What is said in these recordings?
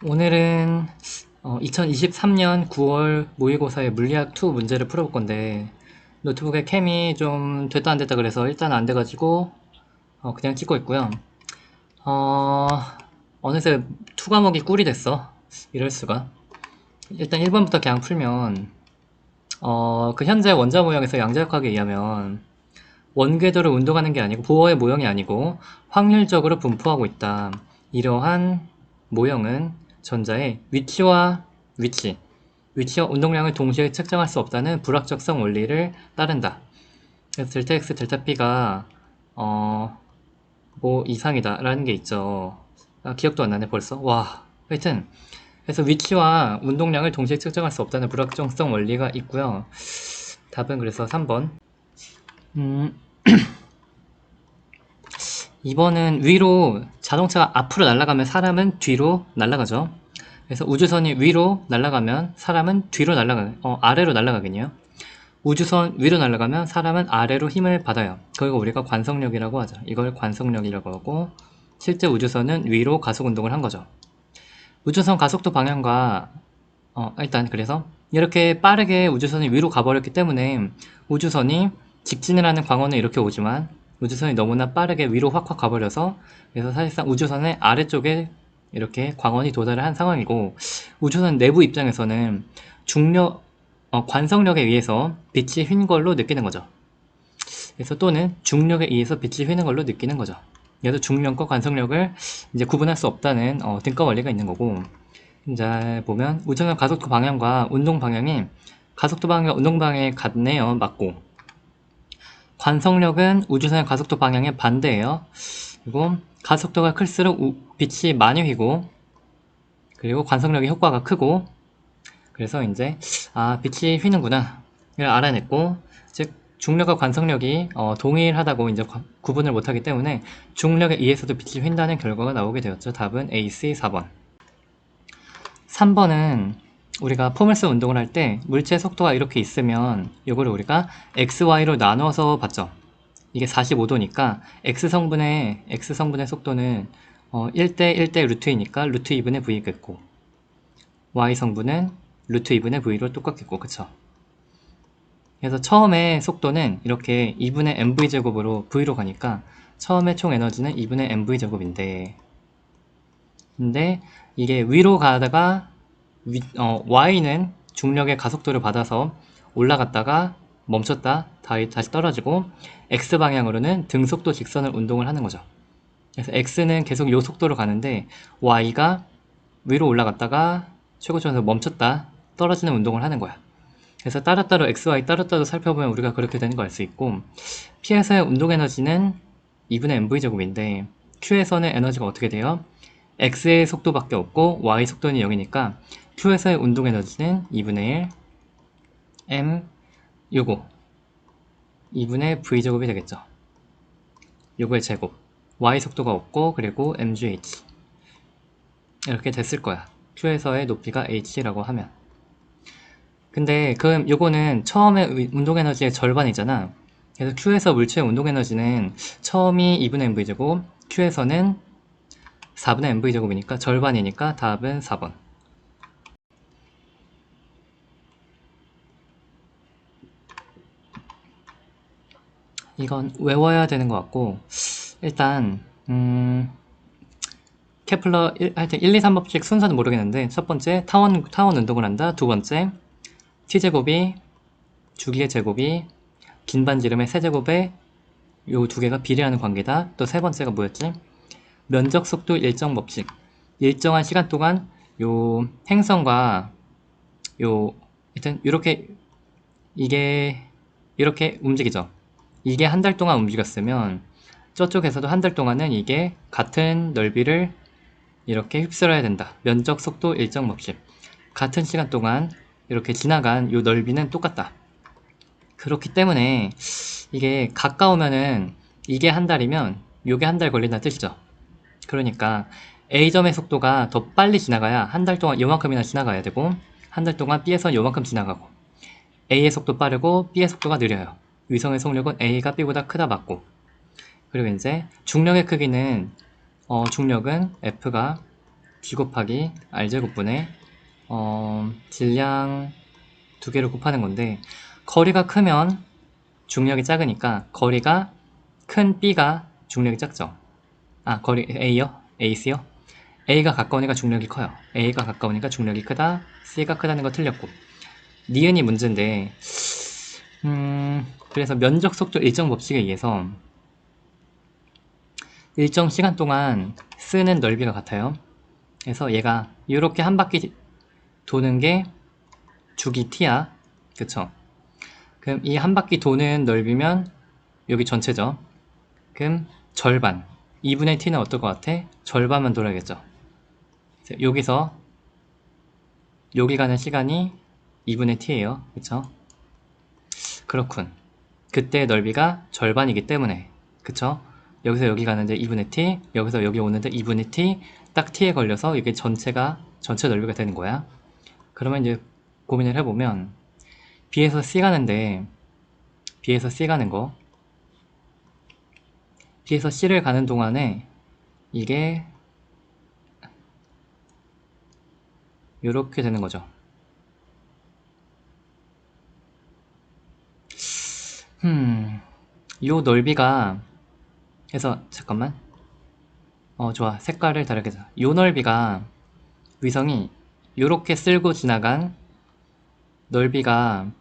오늘은 2023년 9월 모의고사의 물리학 2 문제를 풀어볼 건데 노트북에 캠이 좀 됐다 안 됐다 그래서 일단 안 돼가지고 그냥 찍고 있고요. 어, 어느새 2 과목이 꿀이 됐어. 이럴 수가. 일단 1번부터 그냥 풀면 그 현재 원자 모형에서 양자역학에 의하면 원궤도를 운동하는 게 아니고 보어의 모형이 아니고 확률적으로 분포하고 있다. 이러한 모형은 전자의 위치와 운동량을 동시에 측정할 수 없다는 불확정성 원리를 따른다. 그래서 델타 x, 델타 p가 뭐 이상이다 라는 게 있죠. 기억도 안 나네 벌써. 와, 하여튼 그래서 위치와 운동량을 동시에 측정할 수 없다는 불확정성 원리가 있고요. 답은 그래서 3번. 음, 2번은 위로 자동차가 앞으로 날아가면 사람은 뒤로 날아가죠. 그래서 우주선이 위로 날아가면 사람은 아래로 날아가겠네요. 우주선 위로 날아가면 사람은 아래로 힘을 받아요. 그걸 우리가 관성력이라고 하죠. 이걸 관성력이라고 하고 실제 우주선은 위로 가속 운동을 한 거죠. 우주선 가속도 방향과 일단 그래서 이렇게 빠르게 우주선이 위로 가버렸기 때문에 우주선이 직진을 하는 광원은 이렇게 오지만 우주선이 너무나 빠르게 위로 확확 가버려서 그래서 사실상 우주선의 아래쪽에 이렇게 광원이 도달을 한 상황이고 우주선 내부 입장에서는 관성력에 의해서 빛이 휜 걸로 느끼는 거죠. 그래서 또는 중력에 의해서 빛이 휘는 걸로 느끼는 거죠. 그래서 중력과 관성력을 이제 구분할 수 없다는 등가 원리가 있는 거고 이제 보면 우주선 가속도 방향과 운동 방향이 가속도 방향과 운동 방향에 같네요. 맞고 관성력은 우주선의 가속도 방향의 반대예요. 그리고 가속도가 클수록 빛이 많이 휘고 그리고 관성력의 효과가 크고 그래서 이제 빛이 휘는구나 를 알아냈고 즉 중력과 관성력이 동일하다고 이제 구분을 못하기 때문에 중력에 의해서도 빛이 휜다는 결과가 나오게 되었죠. 답은 AC 4번. 3번은 우리가 포물선 운동을 할 때 물체의 속도가 이렇게 있으면 이거를 우리가 XY로 나눠서 봤죠. 이게 45도니까 X성분의 속도는 1대 1대 루트 2니까 루트 2분의 V겠고 Y성분은 루트 2분의 V로 똑같겠고 그쵸? 그래서 처음에 속도는 이렇게 2분의 mv제곱으로 V로 가니까 처음에 총 에너지는 2분의 mv제곱인데 근데 이게 위로 가다가 y는 중력의 가속도를 받아서 올라갔다가 멈췄다 다시 떨어지고 x방향으로는 등속도 직선을 운동을 하는 거죠. 그래서 x는 계속 요 속도로 가는데 y가 위로 올라갔다가 최고점에서 멈췄다 떨어지는 운동을 하는 거야. 그래서 따로따로 xy 따로따로 살펴보면 우리가 그렇게 되는 걸 알 수 있고 p에서의 운동 에너지는 2분의 mv제곱인데 q에서는 에너지가 어떻게 돼요? x의 속도밖에 없고 y 속도는 0이니까 q에서의 운동 에너지는 2분의 1 m 요거 2분의 v제곱이 되겠죠. 요거의 제곱 y 속도가 없고 그리고 mgh 이렇게 됐을 거야. q에서의 높이가 h라고 하면 근데 그럼 요거는 처음에 운동 에너지의 절반이잖아. 그래서 Q에서 물체의 운동 에너지는 처음이 2분의 mv제곱, Q에서는 4분의 mv제곱이니까 절반이니까 답은 4번. 이건 외워야 되는 것 같고 일단 케플러 하여튼 1, 2, 3법칙 순서는 모르겠는데 첫 번째 타원 운동을 한다. 두 번째 t제곱이 주기의 제곱이 긴 반지름의 세제곱에 요 두 개가 비례하는 관계다. 또 세 번째가 뭐였지? 면적 속도 일정 법칙. 일정한 시간 동안 요 행성과 하여튼 이게 이렇게 움직이죠. 이게 한 달 동안 움직였으면 저쪽에서도 한 달 동안은 이게 같은 넓이를 이렇게 휩쓸어야 된다. 면적 속도 일정 법칙. 같은 시간 동안 이렇게 지나간 요 넓이는 똑같다. 그렇기 때문에 이게 가까우면은 이게 한 달이면 요게 한 달 걸린다는 뜻이죠. 그러니까 A점의 속도가 더 빨리 지나가야 한 달 동안 요만큼이나 지나가야 되고 한 달 동안 B에선 요만큼 지나가고 A의 속도 빠르고 B의 속도가 느려요. 위성의 속력은 A가 B보다 크다 맞고 그리고 이제 중력의 크기는 중력은 F가 g 곱하기 r제곱분의 질량 두 개를 곱하는 건데, 거리가 크면 중력이 작으니까 거리가 큰 B가 중력이 작죠. 아, 거리 A요? AC요? A가 가까우니까 중력이 커요. A가 가까우니까 중력이 크다. C가 크다는 거 틀렸고. 니은이 문제인데, 그래서 면적 속도 일정 법칙에 의해서 일정 시간 동안 쓰는 넓이가 같아요. 그래서 얘가 이렇게 한 바퀴 도는 게 주기 t야. 그쵸? 그럼 이 한 바퀴 도는 넓이면 여기 전체죠. 그럼 절반. 2분의 t는 어떨 것 같아? 절반만 돌아야겠죠. 여기서 여기 가는 시간이 2분의 t예요. 그쵸? 그렇군. 그때 넓이가 절반이기 때문에. 그쵸? 여기서 여기 가는데 2분의 t, 여기서 여기 오는데 2분의 t, 딱 t에 걸려서 이게 전체 넓이가 되는 거야. 그러면 이제 고민을 해보면 B에서 C 가는데, B에서 C 가는 거, B에서 C를 가는 동안에 이게 이렇게 되는 거죠. 요 넓이가, 해서 잠깐만, 좋아, 색깔을 다르게 해서 요 넓이가, 위성이 요렇게 쓸고 지나간 넓이가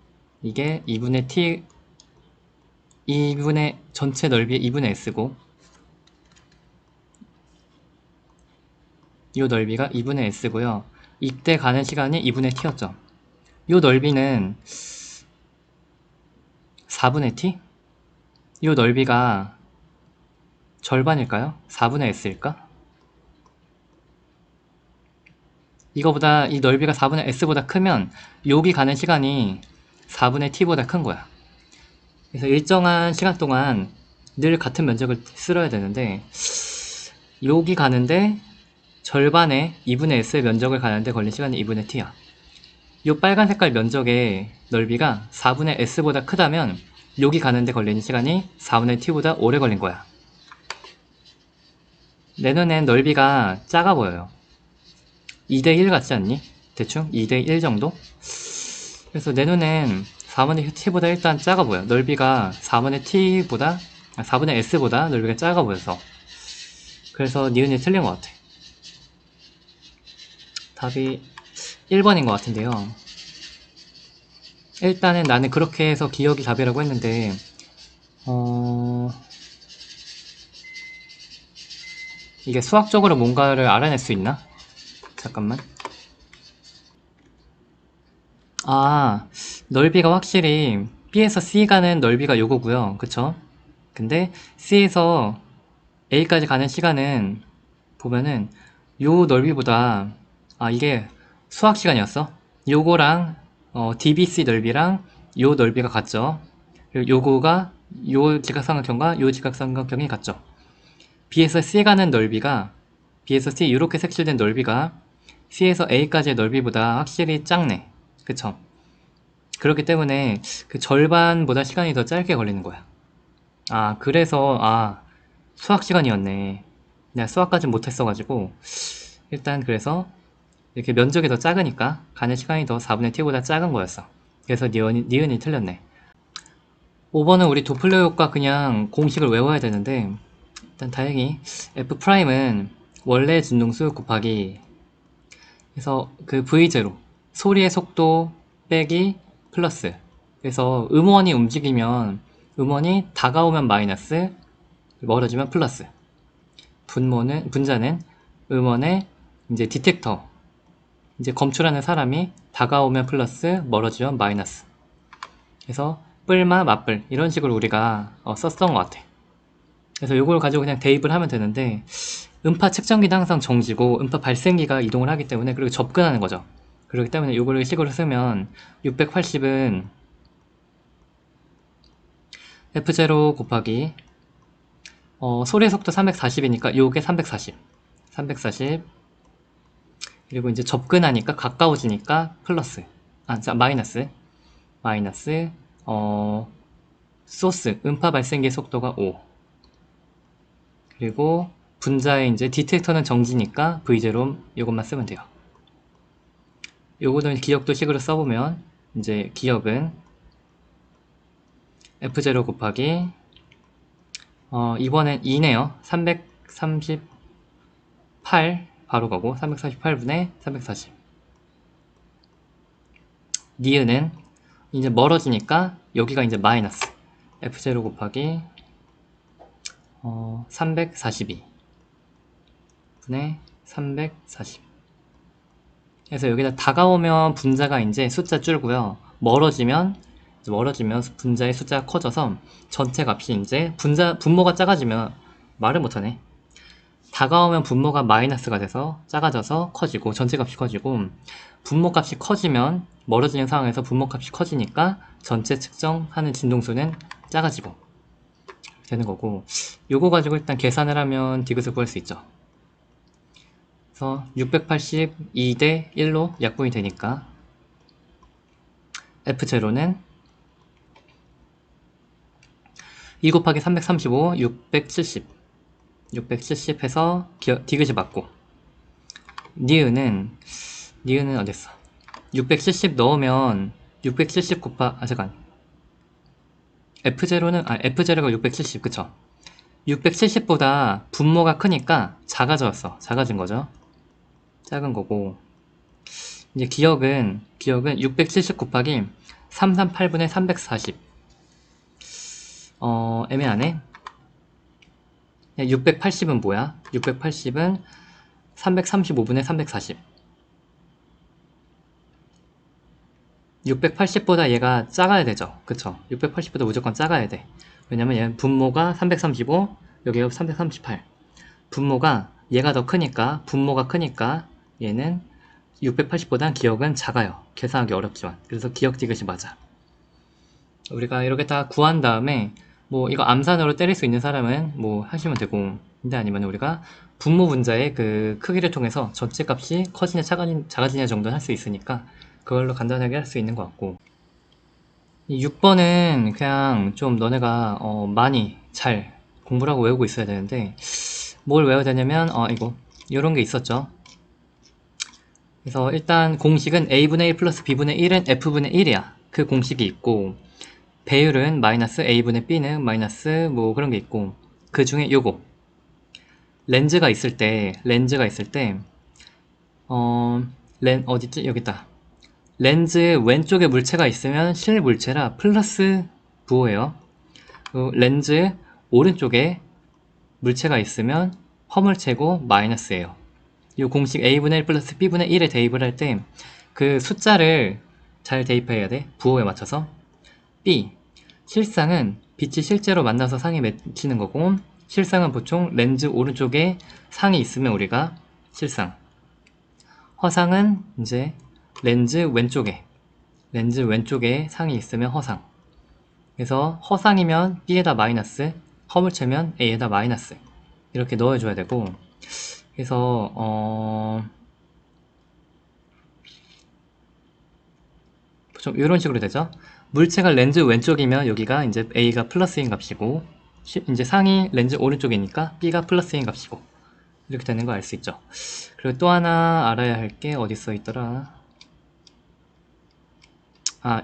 이게 2분의 t, 2분의 전체 넓이의 2분의 s고, 요 넓이가 2분의 s고요. 이때 가는 시간이 2분의 t였죠. 요 넓이는 4분의 t? 요 넓이가 절반일까요? 4분의 s일까? 이거보다, 이 넓이가 4분의 s보다 크면 여기 가는 시간이 4분의 t보다 큰 거야. 그래서 일정한 시간 동안 늘 같은 면적을 쓸어야 되는데, 여기 가는데 절반의 2분의 s의 면적을 가는데 걸린 시간이 2분의 t야. 요 빨간 색깔 면적의 넓이가 4분의 s보다 크다면 여기 가는데 걸리는 시간이 4분의 t보다 오래 걸린 거야. 내 눈엔 넓이가 작아 보여요. 2대1 같지 않니? 대충 2대1 정도? 그래서 내 눈엔 4분의 t보다 일단 작아 보여. 넓이가 4분의 t보다, 4분의 s보다 넓이가 작아 보여서. 그래서 니은이 틀린 것 같아. 답이 1번인 것 같은데요. 일단은 나는 그렇게 해서 기억이 답이라고 했는데, 이게 수학적으로 뭔가를 알아낼 수 있나? 잠깐만. 아, 넓이가 확실히 B에서 C 가는 넓이가 요거고요. 그쵸? 근데 C에서 A까지 가는 시간은 보면은 요 넓이보다, 아, 이게 수학 시간이었어? 요거랑 DBC 넓이랑 요 넓이가 같죠? 그리고 요거가 요 직각삼각형과 요 직각삼각형이 같죠? B에서 C 가는 넓이가, B에서 C 이렇게 색칠된 넓이가 C에서 A까지의 넓이보다 확실히 작네. 그쵸? 그렇기 때문에 그 절반보다 시간이 더 짧게 걸리는 거야. 아, 그래서, 수학 시간이었네. 내가 수학까지 못했어가지고, 일단 그래서 이렇게 면적이 더 작으니까 가는 시간이 더 4분의 t보다 작은 거였어. 그래서 니은이 틀렸네. 5번은 우리 도플러 효과 그냥 공식을 외워야 되는데, 일단 다행히 F'은 원래 진동수 곱하기, 그래서 그 V0, 소리의 속도 빼기 플러스, 그래서 음원이 움직이면 음원이 다가오면 마이너스, 멀어지면 플러스. 분자는 음원의 이제 디텍터, 이제 검출하는 사람이 다가오면 플러스, 멀어지면 마이너스. 그래서 뿔마 맞뿔 이런 식으로 우리가 썼던 것 같아. 그래서 이걸 가지고 그냥 대입을 하면 되는데, 음파 측정기는 항상 정지고 음파 발생기가 이동을 하기 때문에, 그리고 접근하는 거죠. 그렇기 때문에 이거를 식으로 쓰면 680은 F0 곱하기 소리의 속도 340이니까 요게 340 그리고 이제 접근하니까 가까워지니까 플러스, 마이너스 소스 음파 발생기 속도가 5, 그리고 분자의 이제 디텍터는 정지니까 V0 요것만 쓰면 돼요. 요거는 기억도 식으로 써보면 이제 기억은 F0 곱하기 이번엔 2네요. 338 바로 가고 348분의 340. 니은은 이제 멀어지니까 여기가 이제 마이너스 F0 곱하기 342 분의 340. 그래서 여기다 다가오면 분자가 이제 숫자 줄고요. 멀어지면 분자의 숫자가 커져서 전체 값이 이제 분모가 작아지면 말을 못하네. 다가오면 분모가 마이너스가 돼서 작아져서 커지고 전체 값이 커지고, 분모 값이 커지면 멀어지는 상황에서 분모 값이 커지니까 전체 측정하는 진동수는 작아지고 되는 거고, 요거 가지고 일단 계산을 하면 디귿을 구할 수 있죠. 그래서 682 대 1로 약분이 되니까 F0는 2 곱하기 335 670 해서 디귿이 맞고, 니은은 어딨어? 670 넣으면 670 잠깐, F0가 670, 그쵸? 670보다 분모가 크니까 작아진 거죠. 작은 거고, 이제 기억은 670 곱하기 338분의 340. 애매하네. 680은 뭐야? 680은 335분의 340. 680보다 얘가 작아야 되죠. 그쵸? 680보다 무조건 작아야 돼. 왜냐면 얘는 분모가 335, 여기가 338. 얘가 더 크니까, 분모가 크니까 얘는 680보단 기억은 작아요. 계산하기 어렵지만. 그래서 기억 디귿이 맞아. 우리가 이렇게 다 구한 다음에 뭐 이거 암산으로 때릴 수 있는 사람은 뭐 하시면 되고, 근데 아니면 우리가 분모 분자의 그 크기를 통해서 전체 값이 커지냐 작아지냐 정도는 할 수 있으니까 그걸로 간단하게 할 수 있는 것 같고, 이 6번은 그냥 좀 너네가 많이 잘 공부를 하고 외우고 있어야 되는데, 뭘 외워야 되냐면 이거 이런 게 있었죠. 그래서 일단 공식은 a분의 1 플러스 b분의 1은 f분의 1이야. 그 공식이 있고, 배율은 마이너스 a분의 b는 마이너스 뭐 그런 게 있고, 그 중에 요거 렌즈가 있을 때 어딨지? 여기 있다. 렌즈 왼쪽에 물체가 있으면 실물체라 플러스 부호예요. 렌즈 오른쪽에 물체가 있으면 허물체고 마이너스예요. 이 공식 a분의 1 플러스 b분의 1에 대입을 할 때 그 숫자를 잘 대입해야 돼. 부호에 맞춰서. b, 실상은 빛이 실제로 만나서 상이 맺히는 거고, 실상은 보통 렌즈 오른쪽에 상이 있으면 우리가 실상, 허상은 이제 렌즈 왼쪽에 상이 있으면 허상. 그래서 허상이면 b에다 마이너스, 허물체면 a에다 마이너스 이렇게 넣어줘야 되고, 그래서 좀 이런 식으로 되죠. 물체가 렌즈 왼쪽이면 여기가 이제 a가 플러스인 값이고, 이제 상이 렌즈 오른쪽이니까 b가 플러스인 값이고, 이렇게 되는 거 알 수 있죠. 그리고 또 하나 알아야 할 게 어디 써 있더라.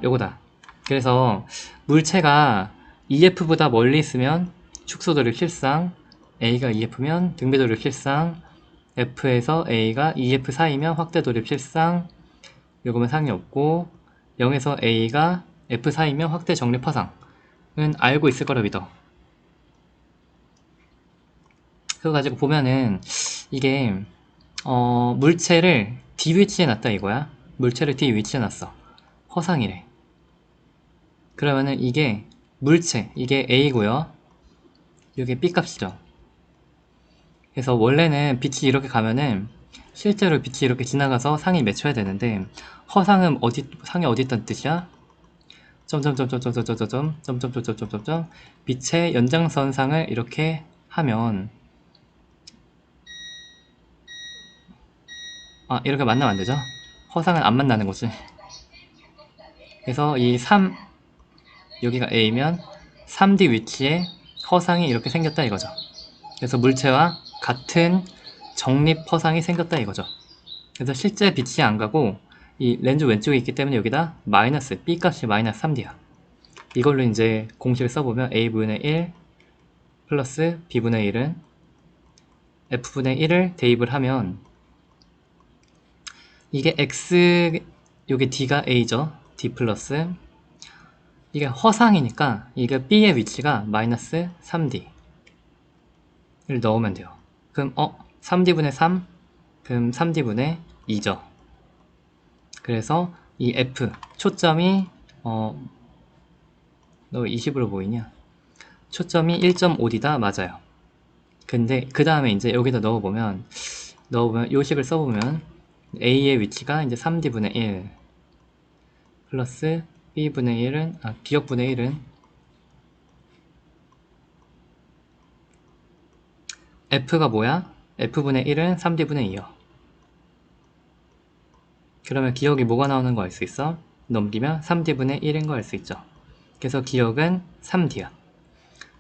요거다. 그래서 물체가 EF보다 멀리 있으면 축소도력 실상, A가 EF면 등비도력 실상, F에서 A가 EF 사이면 확대도력 실상, 요거면 상이 없고, 0에서 A가 F 사이면 확대 정립 허상은 알고 있을 거라 믿어. 그거 가지고 보면은 이게 물체를 D 위치에 놨다 이거야. 물체를 D 위치에 놨어. 허상이래. 그러면은 이게 물체, 이게 A고요. 이게 B 값이죠. 그래서 원래는 빛이 이렇게 가면은 실제로 빛이 이렇게 지나가서 상이 맺혀야 되는데, 허상은 상이 어디 있다는 뜻이야? 점점점점점점점점점점점점점 빛의 연장선상을 이렇게 하면 이렇게 만나면 안 되죠? 허상은 안 만나는 거지. 그래서 이 3, 여기가 A면 3D 위치에 허상이 이렇게 생겼다 이거죠. 그래서 물체와 같은 정립 퍼상이 생겼다 이거죠. 그래서 실제 빛이 안 가고 이 렌즈 왼쪽에 있기 때문에 여기다 마이너스 B 값이 마이너스 3D야. 이걸로 이제 공식을 써보면 A분의 1 플러스 B분의 1은 F분의 1을 대입을 하면 이게 X, 요게 D가 A죠. D 플러스 이게 허상이니까 이게 B의 위치가 마이너스 3D를 넣으면 돼요. 그럼 3D분의 3? 그럼 3D분의 2죠. 그래서 이 F 초점이 너 20으로 보이냐? 초점이 1.5D다 맞아요. 근데 그 다음에 이제 여기다 넣어보면 요식을 써보면 A의 위치가 이제 3D분의 1 플러스 B분의 1은 기억분의 1은 F가 뭐야? F분의 1은 3D분의 2요. 그러면 기억이 뭐가 나오는 거 알 수 있어? 넘기면 3D분의 1인 거 알 수 있죠. 그래서 기억은 3D야.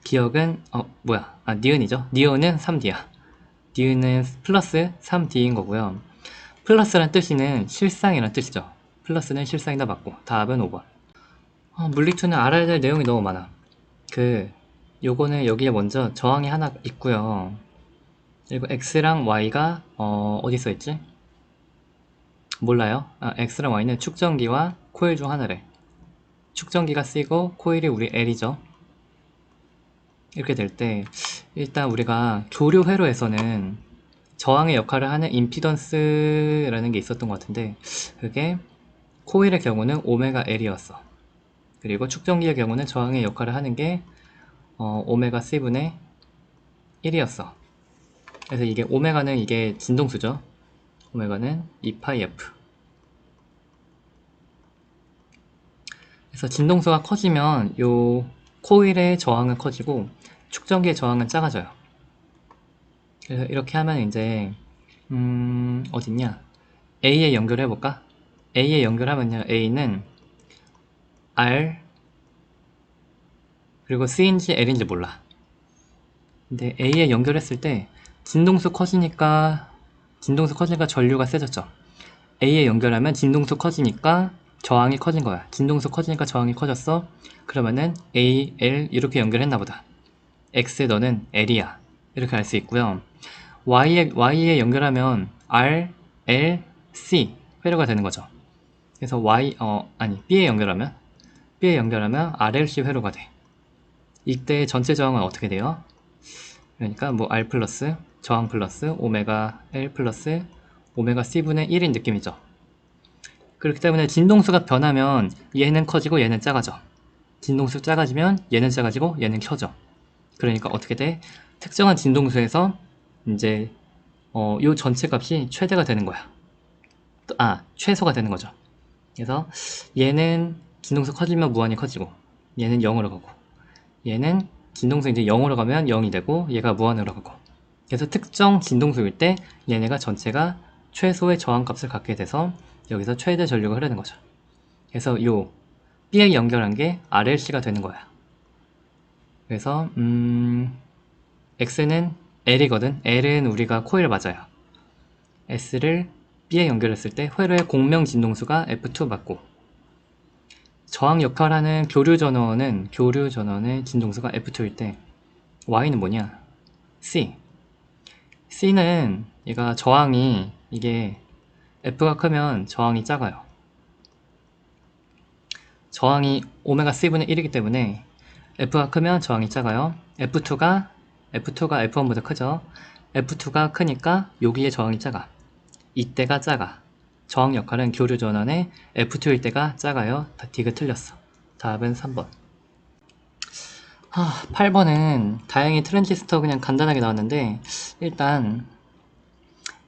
기억은 니은이죠. 니은은 3D야. 니은은 플러스 3D인 거고요. 플러스란 뜻이는 실상이란 뜻이죠. 플러스는 실상이다 맞고 답은 5번. 물리2는 알아야 될 내용이 너무 많아. 요거는 여기에 먼저 저항이 하나 있고요. 그리고 x랑 y가 어디 써있지? 몰라요. x랑 y는 축전기와 코일 중 하나래. 축전기가 C고 코일이 우리 L이죠. 이렇게 될 때 일단 우리가 교류 회로에서는 저항의 역할을 하는 임피던스라는 게 있었던 것 같은데 그게 코일의 경우는 오메가 L이었어. 그리고 축전기의 경우는 저항의 역할을 하는 게 오메가 C분의 1이었어. 그래서 이게 오메가는 이게 진동수죠. 오메가는 2파이 F. 그래서 진동수가 커지면 요 코일의 저항은 커지고 축전기의 저항은 작아져요. 그래서 이렇게 하면 이제 어딨냐? A에 연결해볼까? A에 연결하면요. A는 R 그리고 C인지 L인지 몰라. 근데 A에 연결했을 때 진동수 커지니까 전류가 세졌죠. A에 연결하면 진동수 커지니까 저항이 커진 거야. 진동수 커지니까 저항이 커졌어. 그러면은 A, L 이렇게 연결했나 보다. X 너는 L이야. 이렇게 알 수 있고요. Y에 연결하면 R, L, C 회로가 되는 거죠. 그래서 B에 연결하면 RLC 회로가 돼. 이때 전체 저항은 어떻게 돼요? 그러니까 뭐 R 플러스 저항 플러스 오메가 L 플러스 오메가 C분의 1인 느낌이죠. 그렇기 때문에 진동수가 변하면 얘는 커지고 얘는 작아져. 진동수 작아지면 얘는 작아지고 얘는 커져. 그러니까 어떻게 돼? 특정한 진동수에서 이제 요 전체 값이 최대가 되는 거야. 최소가 되는 거죠. 그래서 얘는 진동수 커지면 무한히 커지고 얘는 0으로 가고 얘는 진동수 이제 0으로 가면 0이 되고 얘가 무한으로 가고 그래서 특정 진동수일 때 얘네가 전체가 최소의 저항값을 갖게 돼서 여기서 최대 전류가 흐르는 거죠. 그래서 요 B에 연결한 게 RLC가 되는 거야. 그래서 X는 L이거든. L은 우리가 코일 맞아요. S를 B에 연결했을 때 회로의 공명 진동수가 F2 맞고 저항 역할하는 교류 전원의 진동수가 F2일 때 Y는 뭐냐? C. C는 얘가 저항이 이게 F가 크면 저항이 작아요. 저항이 오메가 C분의 1이기 때문에 F가 크면 저항이 작아요. F2가 F1보다 크죠. F2가 크니까 여기에 저항이 작아. 이때가 작아. 저항 역할은 교류 전원의 F2일 때가 작아요. D가 틀렸어. 답은 3번. 8번은 다행히 트랜지스터 그냥 간단하게 나왔는데 일단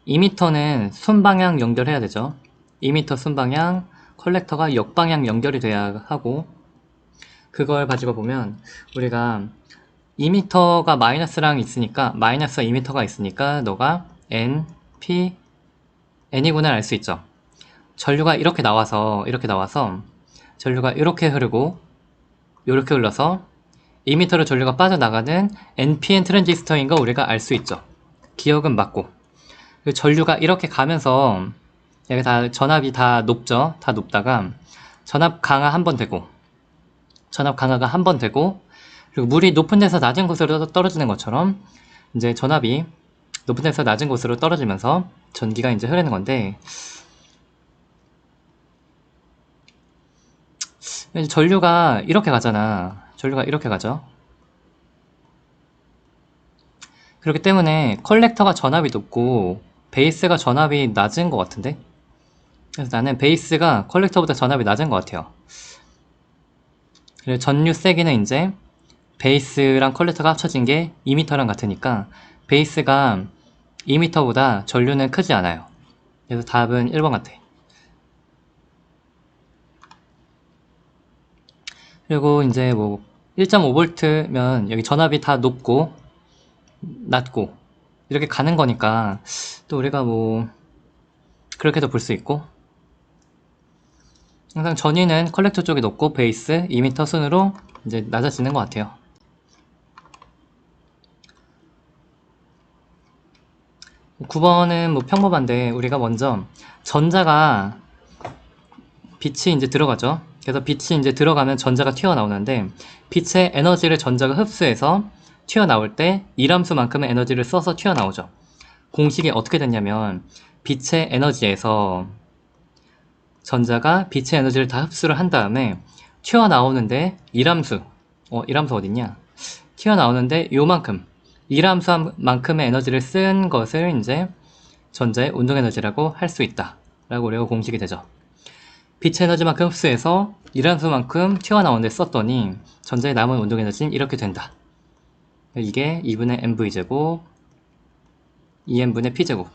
2m는 순방향 연결해야 되죠. 2m 순방향, 컬렉터가 역방향 연결이 돼야 하고 그걸 가지고 보면 우리가 2m가 마이너스랑 있으니까 마이너스가 2m가 있으니까 너가 N, P, N이구나 알 수 있죠. 전류가 이렇게 나와서 전류가 이렇게 흐르고 이렇게 흘러서 2m로 전류가 빠져나가는 NPN 트랜지스터인 거 우리가 알 수 있죠. 기역은 맞고. 그리고 전류가 이렇게 가면서 여기 다 전압이 다 높죠. 다 높다가 전압 강화 한 번 되고, 전압 강화가 한 번 되고, 그리고 물이 높은 데서 낮은 곳으로 떨어지는 것처럼 이제 전압이 높은 데서 낮은 곳으로 떨어지면서 전기가 이제 흐르는 건데, 전류가 이렇게 가잖아. 전류가 이렇게 가죠. 그렇기 때문에 컬렉터가 전압이 높고 베이스가 전압이 낮은 것 같은데? 그래서 나는 베이스가 컬렉터보다 전압이 낮은 것 같아요. 그리고 전류 세기는 이제 베이스랑 컬렉터가 합쳐진 게 2m랑 같으니까 베이스가 2m보다 전류는 크지 않아요. 그래서 답은 1번 같아. 그리고 이제 뭐 1.5V면 여기 전압이 다 높고 낮고 이렇게 가는 거니까 또 우리가 뭐 그렇게도 볼 수 있고, 항상 전위는 컬렉터 쪽이 높고 베이스 2m 순으로 이제 낮아지는 것 같아요. 9번은 뭐 평범한데 우리가 먼저 전자가 빛이 이제 들어가죠. 그래서 빛이 이제 들어가면 전자가 튀어나오는데 빛의 에너지를 전자가 흡수해서 튀어나올 때 이람수만큼의 에너지를 써서 튀어나오죠. 공식이 어떻게 됐냐면 빛의 에너지에서 전자가 빛의 에너지를 다 흡수를 한 다음에 튀어나오는데 이람수 이람수 어딨냐? 튀어나오는데 요만큼 이람수만큼의 에너지를 쓴 것을 이제 전자의 운동에너지라고 할 수 있다 라고 우리가 공식이 되죠. 빛의 에너지만큼 흡수해서 이람수만큼 튀어나오는데 썼더니 전자의 남은 운동에너지는 이렇게 된다. 이게 2분의 mv제곱 2n분의 p제곱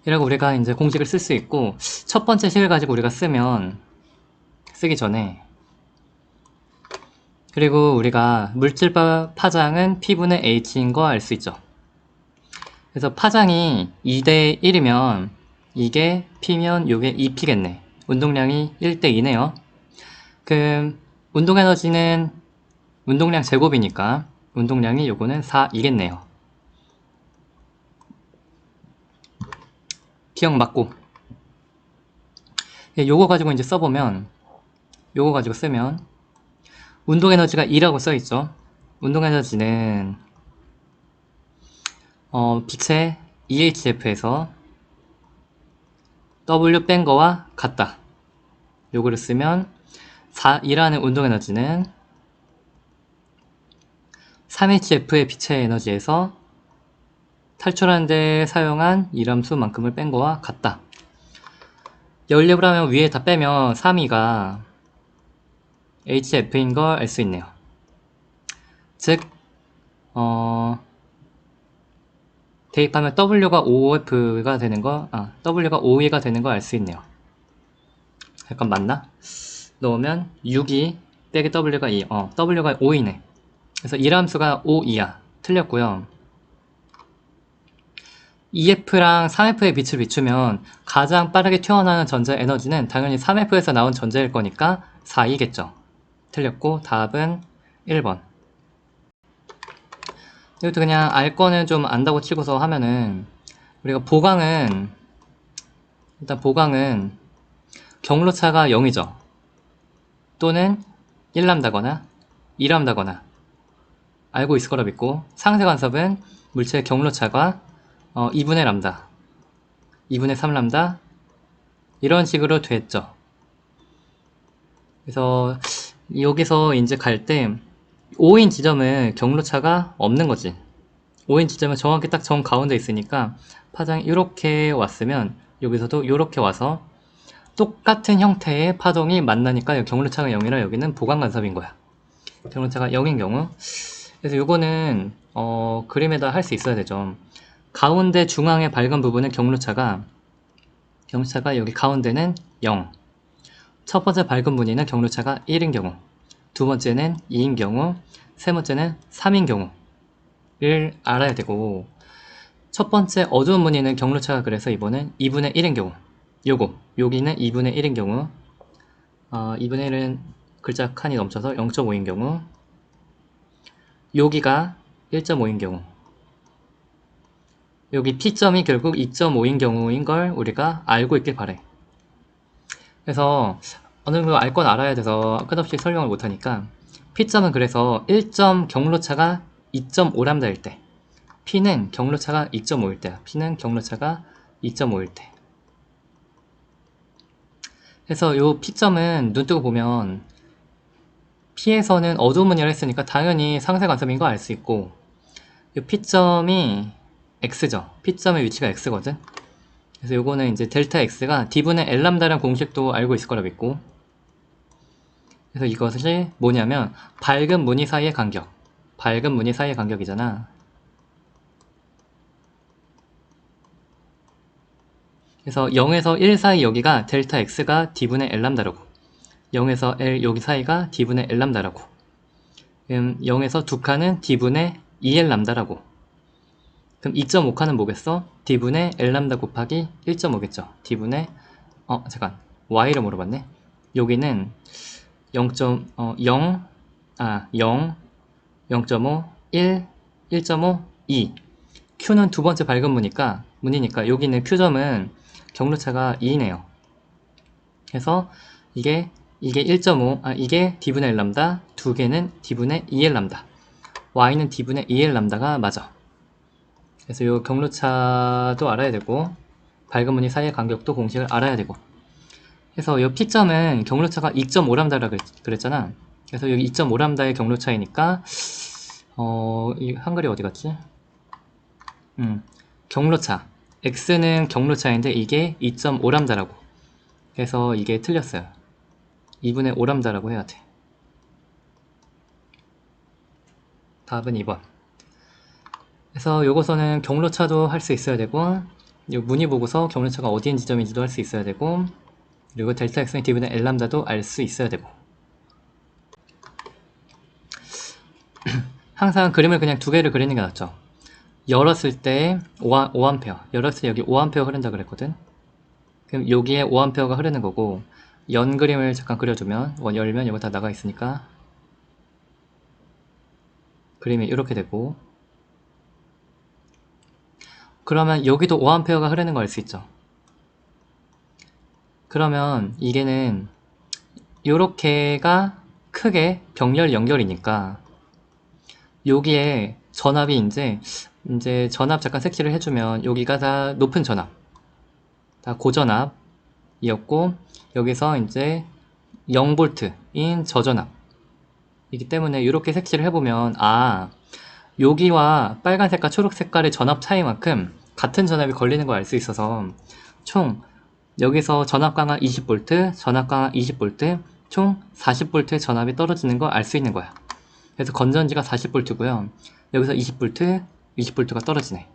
이라고 우리가 이제 공식을 쓸 수 있고, 첫 번째 식을 가지고 우리가 쓰기 전에, 그리고 우리가 물질 파장은 P분의 H인 거 알 수 있죠. 그래서 파장이 2대 1이면 이게 P면 요게 2P겠네. 운동량이 1대 2네요. 그 운동에너지는 운동량 제곱이니까 운동량이 요거는 4이겠네요. 기억 맞고. 요거 가지고 이제 써보면, 요거 가지고 쓰면 운동에너지가 2라고 써있죠. 운동에너지는 빛의 EHF에서 W 뺀 거와 같다. 요거를 쓰면 2라는 운동에너지는 3HF의 빛의 에너지에서 탈출하는 데 사용한 이람수만큼을 뺀 거와 같다. 연립을 하면 위에 다 빼면 3이가 HF인 걸 알 수 있네요. 즉 대입하면 W가 OF가 되는 거, W가 OE가 되는 거 알 수 있네요. 잠깐 맞나? 넣으면 6이 빼기 W가 2, W가 5이네. 그래서 이함수가 5이야. 틀렸고요. EF랑 3F의 빛을 비추면 가장 빠르게 튀어나오는 전자 에너지는 당연히 3F에서 나온 전자일 거니까 4이겠죠. 틀렸고 답은 1번. 이것도 그냥 알 거는 좀 안다고 치고서 하면은, 우리가 일단 보강은 경로차가 0이죠. 또는 1람다거나 2람다거나 알고 있을 거라 믿고, 상세 간섭은 물체의 경로차가 2분의 람다, 2분의 3람다 이런 식으로 됐죠. 그래서 여기서 이제 갈 때 5인 지점은 경로차가 없는 거지. 5인 지점은 정확히 딱 정 가운데 있으니까 파장이 이렇게 왔으면 여기서도 이렇게 와서 똑같은 형태의 파동이 만나니까 경로차가 0이라 여기는 보강 간섭인 거야. 경로차가 0인 경우. 그래서 요거는 그림에다 할 수 있어야 되죠. 가운데 중앙의 밝은 부분은 경로차가 여기 가운데는 0. 첫 번째 밝은 무늬는 경로차가 1인 경우, 두 번째는 2인 경우, 세 번째는 3인 경우를 알아야 되고, 첫 번째 어두운 무늬는 경로차가 그래서 이번엔 2분의 1인 경우, 여기는 2분의 1인 경우, 2분의 1은 글자 칸이 넘쳐서 0.5인 경우, 여기가 1.5인 경우, 여기 P점이 결국 2.5인 경우인 걸 우리가 알고 있길 바래. 그래서 어느 정도 알 건 알아야 돼서 끝없이 설명을 못하니까, P점은 그래서 1점 경로차가 2.5람다일 때, P는 경로차가 2.5일 때야. P는 경로차가 2.5일 때. 그래서 요 P점은 눈 뜨고 보면 P에서는 어두운 무늬를 했으니까 당연히 상세 관점인 거 알 수 있고, 요 P점이 X죠. P점의 위치가 X거든. 그래서 요거는 이제 델타 X가 D분의 L람다라는 공식도 알고 있을 거라 믿고, 그래서 이것이 뭐냐면 밝은 무늬 사이의 간격, 밝은 무늬 사이의 간격이잖아. 그래서 0에서 1 사이 여기가 델타 X가 D분의 L람다라고, 0에서 L 여기 사이가 D분의 L람다라고, 0에서 2칸은 D분의 2L람다라고. 그럼 2.5칸은 뭐겠어? D분의 L람다 곱하기 1.5겠죠. D분의 잠깐, Y를 물어봤네. 여기는 0, 0, 0.5, 1, 1.5, 2. Q는 두 번째 밝은 무늬니까 여기 있는 Q점은 경로차가 2네요. 그래서 이게 1.5, 이게 D분의 L람다, 두 개는 D분의 2L람다. Y는 D분의 2L람다가 맞아. 그래서 이 경로차도 알아야 되고, 밝은 무늬 사이의 간격도 공식을 알아야 되고. 그래서 이 P점은 경로차가 2.5람다라 그랬잖아. 그래서 여기 2.5람다의 경로차이니까, 이 한글이 어디 갔지? 경로차. X는 경로차인데 이게 2.5람다라고. 그래서 이게 틀렸어요. 2분의 5람다라고 해야 돼. 답은 2번. 그래서 요거서는 경로차도 할 수 있어야 되고, 요 무늬 보고서 경로차가 어디 있는 지점인지도 할 수 있어야 되고, 그리고 델타 X는 D분의 L람다도 알 수 있어야 되고. 항상 그림을 그냥 두 개를 그리는 게 낫죠. 열었을 때 5A, 열었을 때 여기 5A 흐른다 그랬거든. 그럼 여기에 5A가 흐르는 거고, 연 그림을 잠깐 그려주면, 열면 이거 다 나가 있으니까 그림이 이렇게 되고, 그러면 여기도 5A가 흐르는 걸 알 수 있죠. 그러면 이게는 요렇게가 크게 병렬 연결이니까 여기에 전압이 이제 전압 잠깐 색칠을 해주면 여기가 다 높은 전압, 다 고전압이었고, 여기서 이제 0V인 저전압이기 때문에 이렇게 색칠을 해보면, 여기와 빨간색과 초록색깔의 전압 차이만큼 같은 전압이 걸리는 걸 알 수 있어서, 총 여기서 전압 강하 20V, 전압 강하 20V, 총 40V의 전압이 떨어지는 걸 알 수 있는 거야. 그래서 건전지가 40V고요. 여기서 20V가 떨어지네.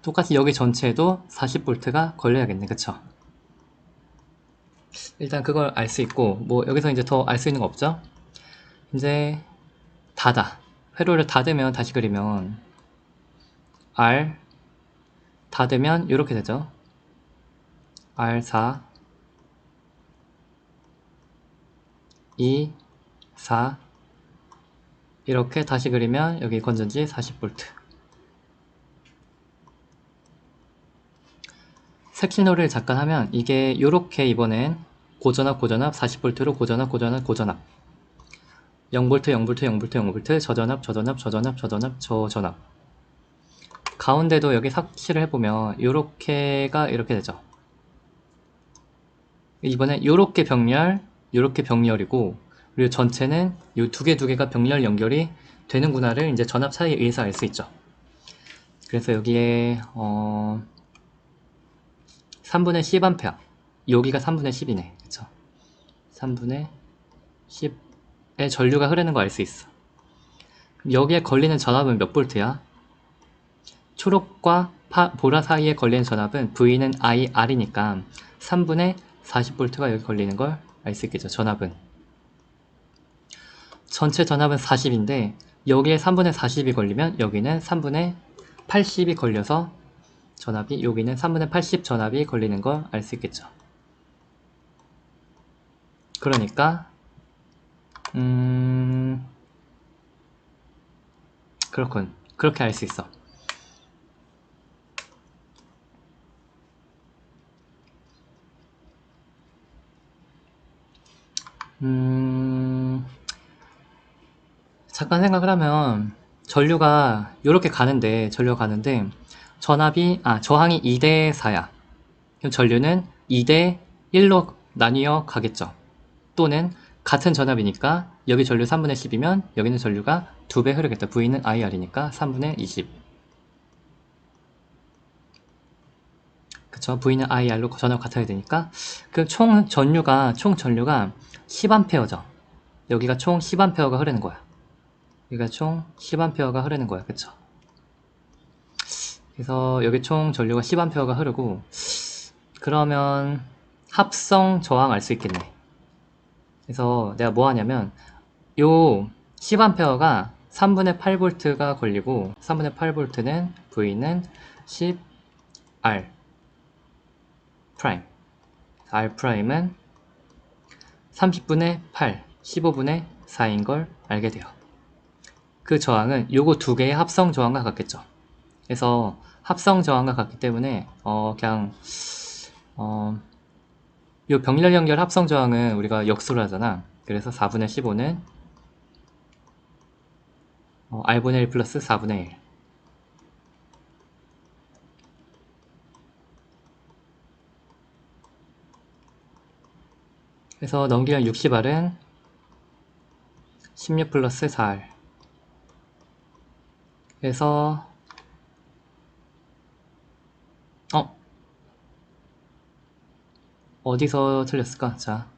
똑같이 여기 전체에도 40V가 걸려야겠네. 그쵸? 일단 그걸 알 수 있고, 뭐 여기서 이제 더 알 수 있는 거 없죠? 이제 회로를 닫으면 다시 그리면 R 닫으면 이렇게 되죠. R4 2 4 이렇게 다시 그리면 여기 건전지 40V. 색칠놀이를 잠깐 하면 이게 이렇게 이번엔 고전압 40V로 고전압 0V 0V 저전압 가운데도 여기 삭제를 해보면 요렇게가 이렇게 되죠. 이번엔 요렇게 병렬이고, 그리고 전체는 요 두 개가 병렬 연결이 되는구나를 이제 전압 차이에 의해서 알 수 있죠. 그래서 여기에 3분의 10A, 여기가 3분의 10이네. 그쵸? 3분의 10의 전류가 흐르는 거 알 수 있어. 여기에 걸리는 전압은 몇 볼트야? 초록과 보라 사이에 걸리는 전압은 V는 IR이니까 3분의 40V가 여기 걸리는 걸 알 수 있겠죠. 전체 전압은 40인데 여기에 3분의 40이 걸리면 여기는 3분의 80이 걸려서 여기는 3분의 80 전압이 걸리는 걸 알 수 있겠죠. 그러니까 그렇군. 그렇게 알 수 있어. 잠깐 생각을 하면 전류가 이렇게 가는데 저항이 2대 4야. 그럼 전류는 2대 1로 나뉘어 가겠죠. 또는 같은 전압이니까 여기 전류 3분의 10이면 여기는 전류가 2배 흐르겠다. V는 IR이니까 3분의 20. 그쵸? V는 IR로 전압 같아야 되니까 그 총 전류가 10A죠. 여기가 총 10A가 흐르는 거야. 여기가 총 10A가 흐르는 거야. 그쵸? 그래서 여기 총 전류가 10A가 흐르고, 그러면 합성 저항 알 수 있겠네. 그래서 내가 뭐 하냐면 요 10A가 3분의 8V가 걸리고 3분의 8V는 V는 10R 프라임, R 프라임은 30분의 8, 15분의 4인 걸 알게 돼요. 그 저항은 요거 두 개의 합성 저항과 같겠죠. 그래서 합성 저항과 같기 때문에 요 병렬 연결 합성 저항은 우리가 역수로 하잖아. 그래서 4분의 15는 R분의 1 플러스 4분의 1. 그래서 넘기면 60R은 16 플러스 4R. 그래서 어디서 틀렸을까? 자,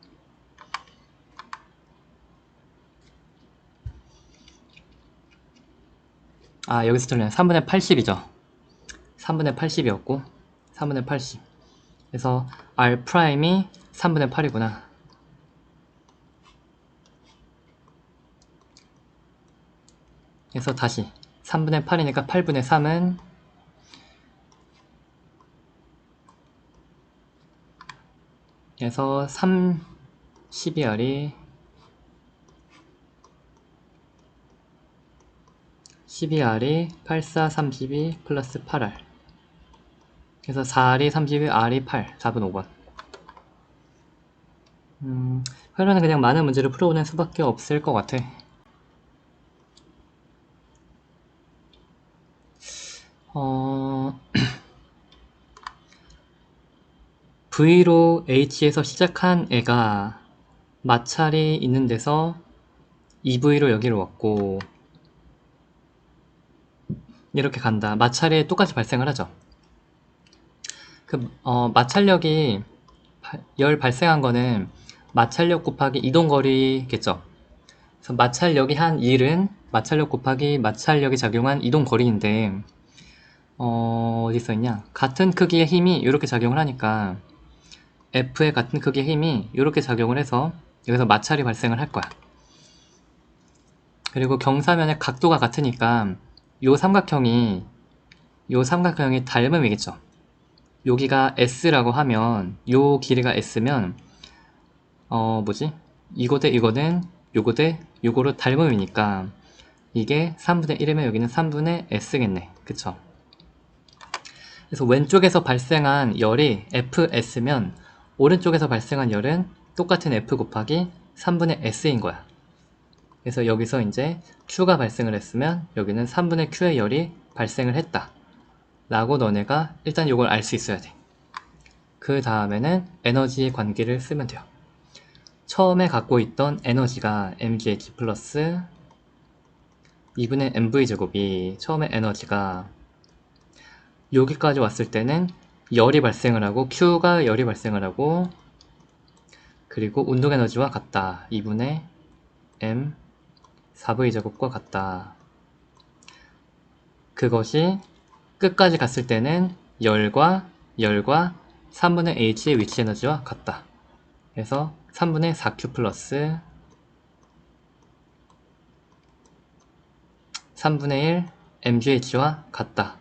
여기서 틀렸네. 3분의 80이죠. 3분의 80이었고 3분의 80. 그래서 R 프라임이 3분의 8이구나. 그래서 다시 3분의 8이니까 8분의 3은 그래서 12R이 84, 32 플러스 8R. 그래서 4R이 32, R이 8, 4분 5번. 그러면 그냥 많은 문제를 풀어보는 수밖에 없을 것 같아. V로 H에서 시작한 애가 마찰이 있는 데서 2V로 여기로 왔고 이렇게 간다. 마찰이 똑같이 발생을 하죠. 마찰력이 열 발생한 거는 마찰력 곱하기 이동거리겠죠. 그래서 마찰력이 한 1은 마찰력 곱하기 마찰력이 작용한 이동거리인데 어디 써있냐, 같은 크기의 힘이 이렇게 작용을 하니까 F의 같은 크기의 힘이 이렇게 작용을 해서 여기서 마찰이 발생을 할 거야. 그리고 경사면의 각도가 같으니까 요 삼각형이 닮음이겠죠. 여기가 S라고 하면 요 길이가 S면 이거 대 이거는 요거 대 요거로 닮음이니까 이게 3분의 1이면 여기는 3분의 S겠네. 그쵸? 그래서 왼쪽에서 발생한 열이 Fs면 오른쪽에서 발생한 열은 똑같은 F 곱하기 3분의 S인 거야. 그래서 여기서 이제 Q가 발생을 했으면 여기는 3분의 Q의 열이 발생을 했다 라고 너네가 일단 이걸 알 수 있어야 돼. 그 다음에는 에너지의 관계를 쓰면 돼요. 처음에 갖고 있던 에너지가 mgh 플러스 2분의 mv제곱이 처음에 에너지가 여기까지 왔을 때는 열이 발생을 하고 Q가 열이 발생을 하고 그리고 운동에너지와 같다. 2분의 m 4v제곱과 같다. 그것이 끝까지 갔을 때는 열과 3분의 h의 위치에너지와 같다. 그래서 3분의 4q 플러스 3분의 1 mgh와 같다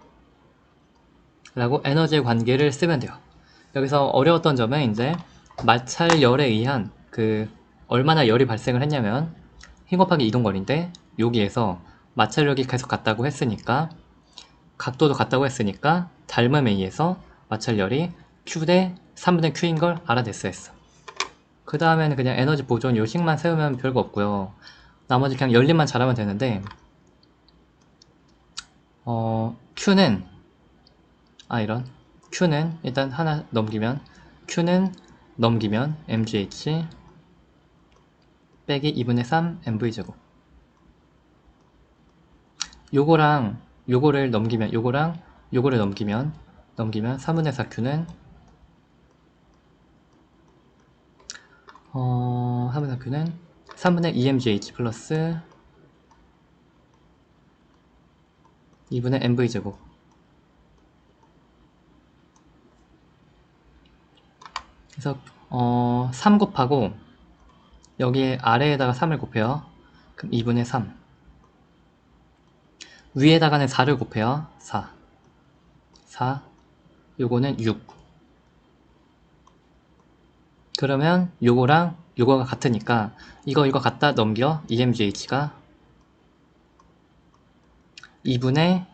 라고 에너지의 관계를 쓰면 돼요. 여기서 어려웠던 점은 이제 마찰열에 의한 얼마나 열이 발생을 했냐면 힘 곱하기 이동거리인데 여기에서 마찰력이 계속 같다고 했으니까, 각도도 같다고 했으니까 닮음에 의해서 마찰열이 Q 대 3분의 Q인 걸 알아냈어 했어. 그 다음에는 그냥 에너지 보존 요식만 세우면 별거 없고요. 나머지 그냥 열림만 잘하면 되는데, Q는 이런 Q는 일단 하나 넘기면, Q는 넘기면 mgh 빼기 2분의 3 mv제곱. 요거랑 요거를 넘기면, 요거랑 요거를 넘기면 3분의 4q는 3분의 4q는 3분의 2mgh 플러스 2분의 mv제곱. 그래서 3 곱하고 여기에 아래에다가 3을 곱해요. 그럼 2분의 3. 위에다가는 4를 곱해요. 4. 요거는 6. 그러면 요거랑 요거가 같으니까 이거 갖다 넘겨. EMGH가 2분의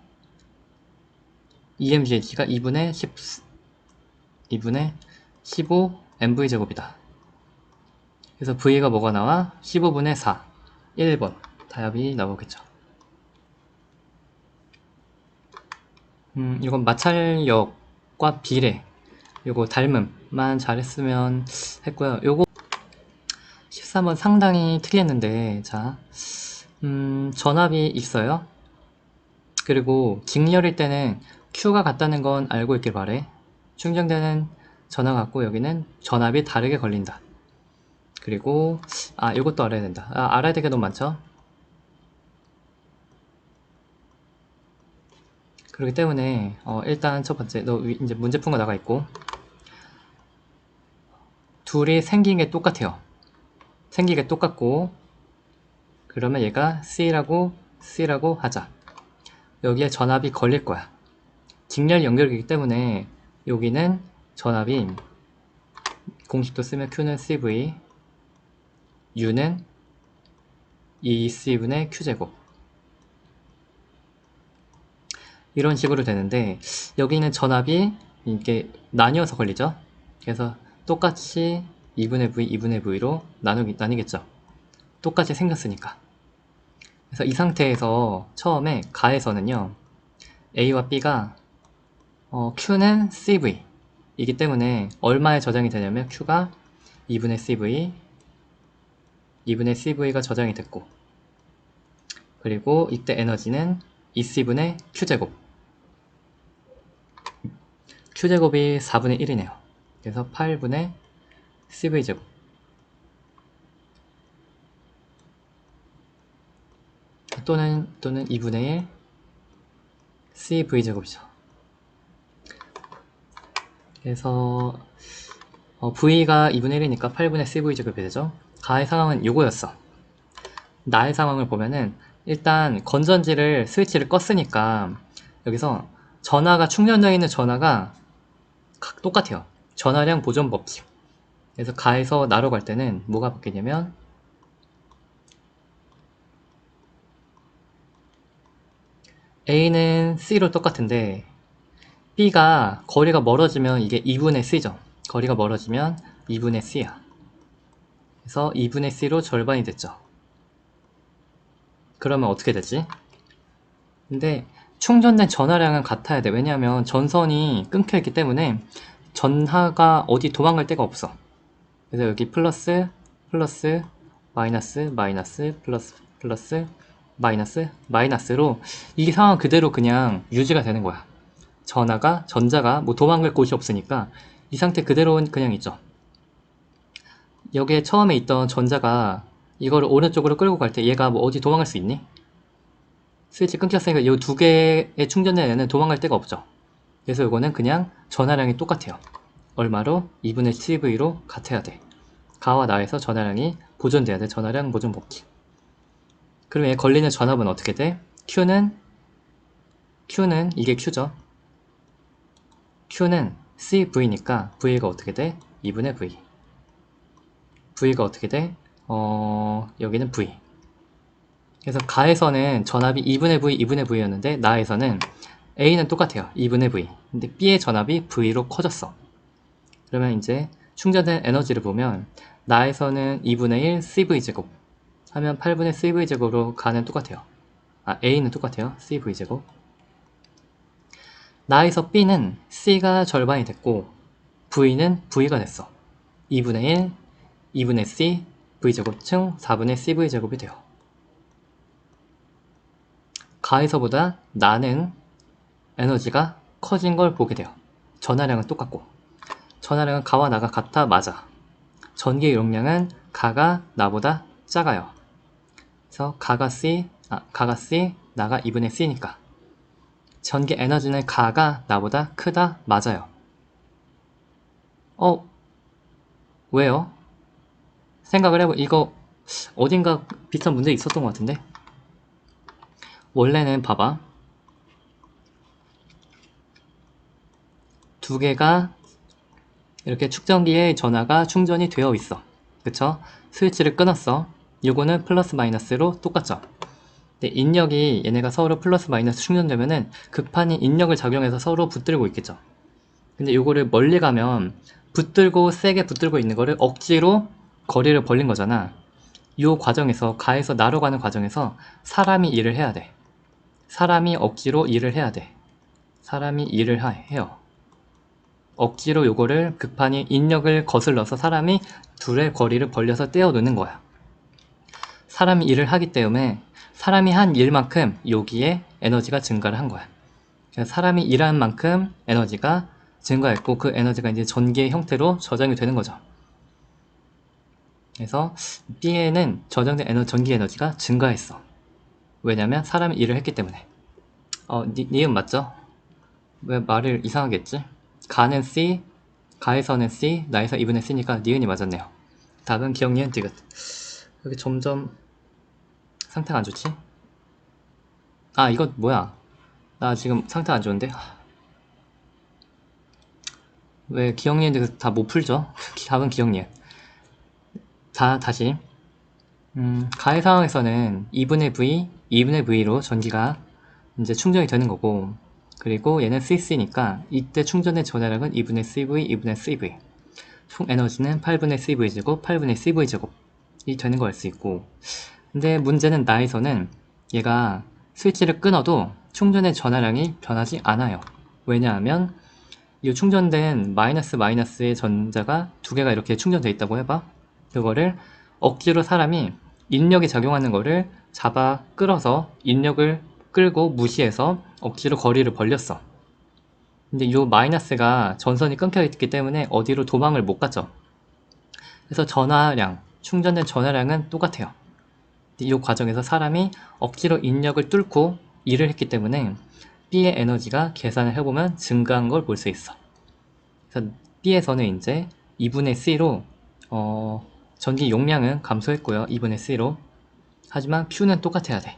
EMGH가 2분의 15 MV제곱이다. 그래서 V가 뭐가 나와? 15분의 4. 1번 답이 나오겠죠. 이건 마찰력과 비례, 요거 닮음만 잘했으면 했고요. 요거 13번 상당히 특이했는데, 자, 전압이 있어요. 그리고 직렬일 때는 Q가 같다는 건 알고 있길 바래. 충전되는 전압 같고 여기는 전압이 다르게 걸린다. 그리고 요것도 알아야 된다. 알아야 될 게 너무 많죠. 그렇기 때문에 일단 첫 번째, 너 이제 문제 푼 거 나가 있고, 둘이 생긴 게 똑같아요. 생기게 똑같고, 그러면 얘가 C라고 하자. 여기에 전압이 걸릴 거야. 직렬 연결이기 때문에 여기는 전압이, 공식도 쓰면 Q는 CV, U는 2C분의 Q제곱, 이런 식으로 되는데, 여기는 전압이 이렇게 나뉘어서 걸리죠. 그래서 똑같이 2분의 V, 2분의 V로 나뉘겠죠. 똑같이 생겼으니까. 그래서 이 상태에서 처음에 가에서는요, A와 B가 Q는 CV 이기 때문에 얼마에 저장이 되냐면 Q가 2분의 CV가 저장이 됐고, 그리고 이때 에너지는 2C분의 Q제곱, Q제곱이 4분의 1이네요. 그래서 8분의 CV제곱. 또는 2분의 1 CV제곱이죠. 그래서 V가 2분의 1이니까 8분의 CV제곱이 되죠. 가의 상황은 요거였어. 나의 상황을 보면은 일단 건전지를 스위치를 껐으니까 여기서 전하가 충전되어 있는 전하가 똑같아요. 전하량 보존 법칙. 그래서 가에서 나로 갈 때는 뭐가 바뀌냐면 A는 C로 똑같은데 B가 거리가 멀어지면 이게 2분의 C죠. 거리가 멀어지면 2분의 C야. 그래서 2분의 C로 절반이 됐죠. 그러면 어떻게 되지? 근데 충전된 전하량은 같아야 돼. 왜냐하면 전선이 끊겨있기 때문에 전하가 어디 도망갈 데가 없어. 그래서 여기 플러스, 플러스, 마이너스, 마이너스, 플러스, 플러스, 마이너스, 마이너스로 이 상황 그대로 그냥 유지가 되는 거야. 전자가 뭐 도망갈 곳이 없으니까 이 상태 그대로는 그냥 있죠. 여기에 처음에 있던 전자가 이거를 오른쪽으로 끌고 갈 때 얘가 뭐 어디 도망갈 수 있니? 스위치 끊겼으니까 이 두 개의 충전된 애는 도망갈 데가 없죠. 그래서 이거는 그냥 전하량이 똑같아요. 얼마로? 2분의 CV로 같아야 돼. 가와 나에서 전하량이 보존돼야 돼. 전하량 보존 법칙. 그럼 얘 걸리는 전압은 어떻게 돼? Q는 이게 Q죠. Q는 CV니까 V가 어떻게 돼? 2분의 V. V가 어떻게 돼? 여기는 V. 그래서 가에서는 전압이 2분의 V, 2분의 V였는데 나에서는 A는 똑같아요. 2분의 V. 근데 B의 전압이 V로 커졌어. 그러면 이제 충전된 에너지를 보면 나에서는 2분의 1 CV제곱 하면 8분의 CV제곱으로 가는 똑같아요. A는 똑같아요. CV제곱. 나에서 B는 C가 절반이 됐고 V는 V가 됐어. 2분의 1, 2분의 C, V제곱 층 4분의 CV제곱이 돼요. 가에서보다 나는 에너지가 커진 걸 보게 돼요. 전하량은 똑같고 전하량은 가와 나가 같아 맞아. 전기의 용량은 가가 나보다 작아요. 그래서 가가 C, 나가 2분의 C니까 전기 에너지는 가가 나보다 크다 맞아요. 왜요? 생각을 해보 이거 어딘가 비슷한 문제 있었던 것 같은데 원래는 봐봐 두 개가 이렇게 축전기에 전화가 충전이 되어 있어. 그쵸? 스위치를 끊었어. 요거는 플러스 마이너스로 똑같죠? 근데 인력이 얘네가 서로 플러스 마이너스 충전되면은 극판이 인력을 작용해서 서로 붙들고 있겠죠? 근데 요거를 멀리 가면 붙들고 세게 붙들고 있는 거를 억지로 거리를 벌린 거잖아. 요 과정에서 가에서 나로 가는 과정에서 사람이 일을 해야 돼. 사람이 억지로 일을 해야 돼. 사람이 일을 해요. 억지로 요거를 극판이 인력을 거슬러서 사람이 둘의 거리를 벌려서 떼어놓는 거야. 사람이 일을 하기 때문에 사람이 한 일만큼 여기에 에너지가 증가를 한 거야. 그래서 사람이 일한 만큼 에너지가 증가했고 그 에너지가 이제 전기의 형태로 저장이 되는 거죠. 그래서 B에는 저장된 전기 에너지가 증가했어. 왜냐면 사람이 일을 했기 때문에. 니은 맞죠? 왜 말을 이상하게 했지? 가는 C, 가에서는 C, 나에서 2분의 C니까 니은이 맞았네요. 답은 기억 니은 디귿. 여기 점점 상태가 안 좋지? 이거 뭐야? 나 지금 상태 안 좋은데? 왜 기억 니은 디귿 다 못 풀죠? 답은 기억 니은. 다시. 가해 상황에서는 2분의 V, 2분의 V로 전기가 이제 충전이 되는 거고 그리고 얘는 CC니까 이때 충전된 전하량은 2분의 CV, 2분의 CV 총 에너지는 8분의 CV제곱, 8분의 CV제곱이 되는 걸 알 수 있고 근데 문제는 나에서는 얘가 스위치를 끊어도 충전된 전하량이 변하지 않아요. 왜냐하면 이 충전된 마이너스의 전자가 두 개가 이렇게 충전되어 있다고 해봐. 그거를 억지로 사람이 인력이 작용하는 거를 잡아 끌어서 인력을 끌고 무시해서 억지로 거리를 벌렸어. 근데 이 마이너스가 전선이 끊겨 있기 때문에 어디로 도망을 못 갔죠. 그래서 전하량, 충전된 전하량은 똑같아요. 이 과정에서 사람이 억지로 인력을 뚫고 일을 했기 때문에 B의 에너지가 계산을 해보면 증가한 걸 볼 수 있어. 그래서 B에서는 이제 2분의 C로 전기 용량은 감소했고요. 2분의 C로. 하지만 Q는 똑같아야 돼.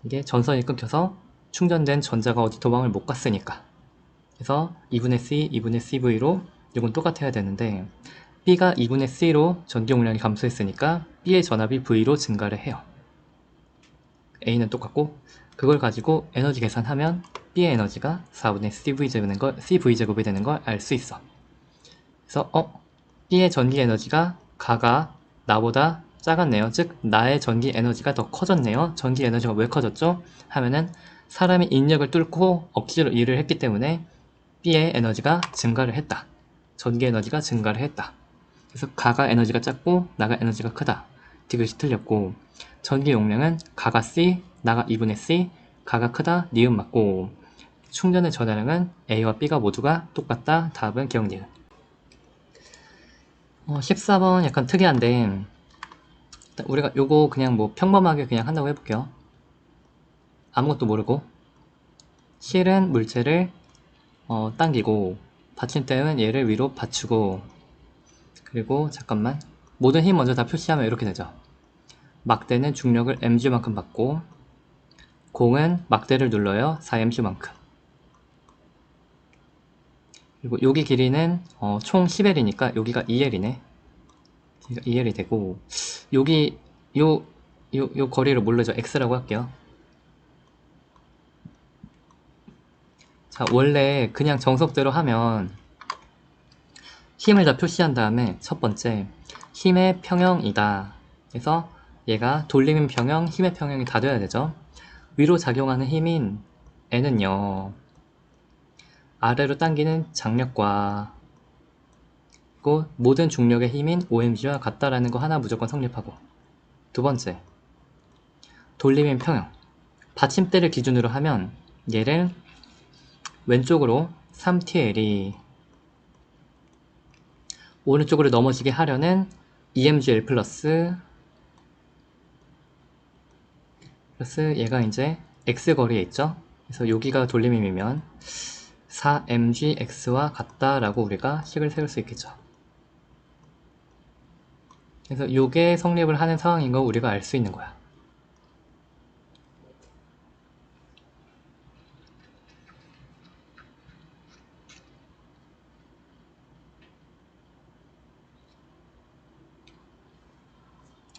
이게 전선이 끊겨서 충전된 전자가 어디 도망을 못 갔으니까. 그래서 2분의 C, 2분의 CV로 이건 똑같아야 되는데 B가 2분의 C로 전기 용량이 감소했으니까 B의 전압이 V로 증가를 해요. A는 똑같고 그걸 가지고 에너지 계산하면 B의 에너지가 4분의 CV제곱이 되는 걸 알 수 있어. 그래서 B의 전기 에너지가 가가 나보다 작았네요. 즉 나의 전기 에너지가 더 커졌네요. 전기 에너지가 왜 커졌죠? 하면은 사람이 인력을 뚫고 억지로 일을 했기 때문에 B의 에너지가 증가를 했다. 전기 에너지가 증가를 했다. 그래서 가가 에너지가 작고 나가 에너지가 크다. 디귿이 틀렸고 전기 용량은 가가 C, 나가 2분의 C, 가가 크다, 니은 맞고 충전의 전하량은 A와 B가 모두가 똑같다. 답은 기억 니은. 14번 약간 특이한데 우리가 요거 그냥 뭐 평범하게 그냥 한다고 해볼게요. 아무것도 모르고 실은 물체를 당기고 받침대는 얘를 위로 받치고 그리고 잠깐만 모든 힘 먼저 다 표시하면 이렇게 되죠. 막대는 중력을 mg만큼 받고 공은 막대를 눌러요. 4mg만큼 그리고 여기 길이는 총 10L이니까 여기가 2L이네. 그러니까 2L이 되고 여기 요 요 거리를 모르죠. x라고 할게요. 자, 원래 그냥 정석대로 하면 힘을 다 표시한 다음에 첫 번째 힘의 평형이다. 그래서 얘가 돌림의 평형, 힘의 평형이 다 돼야 되죠. 위로 작용하는 힘인 N은요, 아래로 당기는 장력과 그 모든 중력의 힘인 OMG와 같다라는 거 하나 무조건 성립하고, 두 번째 돌림의 평형, 받침대를 기준으로 하면 얘를 왼쪽으로 3TL이 오른쪽으로 넘어지게 하려는 EMGL 플러스 얘가 이제 X 거리에 있죠. 그래서 여기가 돌림힘이면 4mgx와 같다라고 우리가 식을 세울 수 있겠죠. 그래서 요게 성립을 하는 상황인 거 우리가 알 수 있는 거야.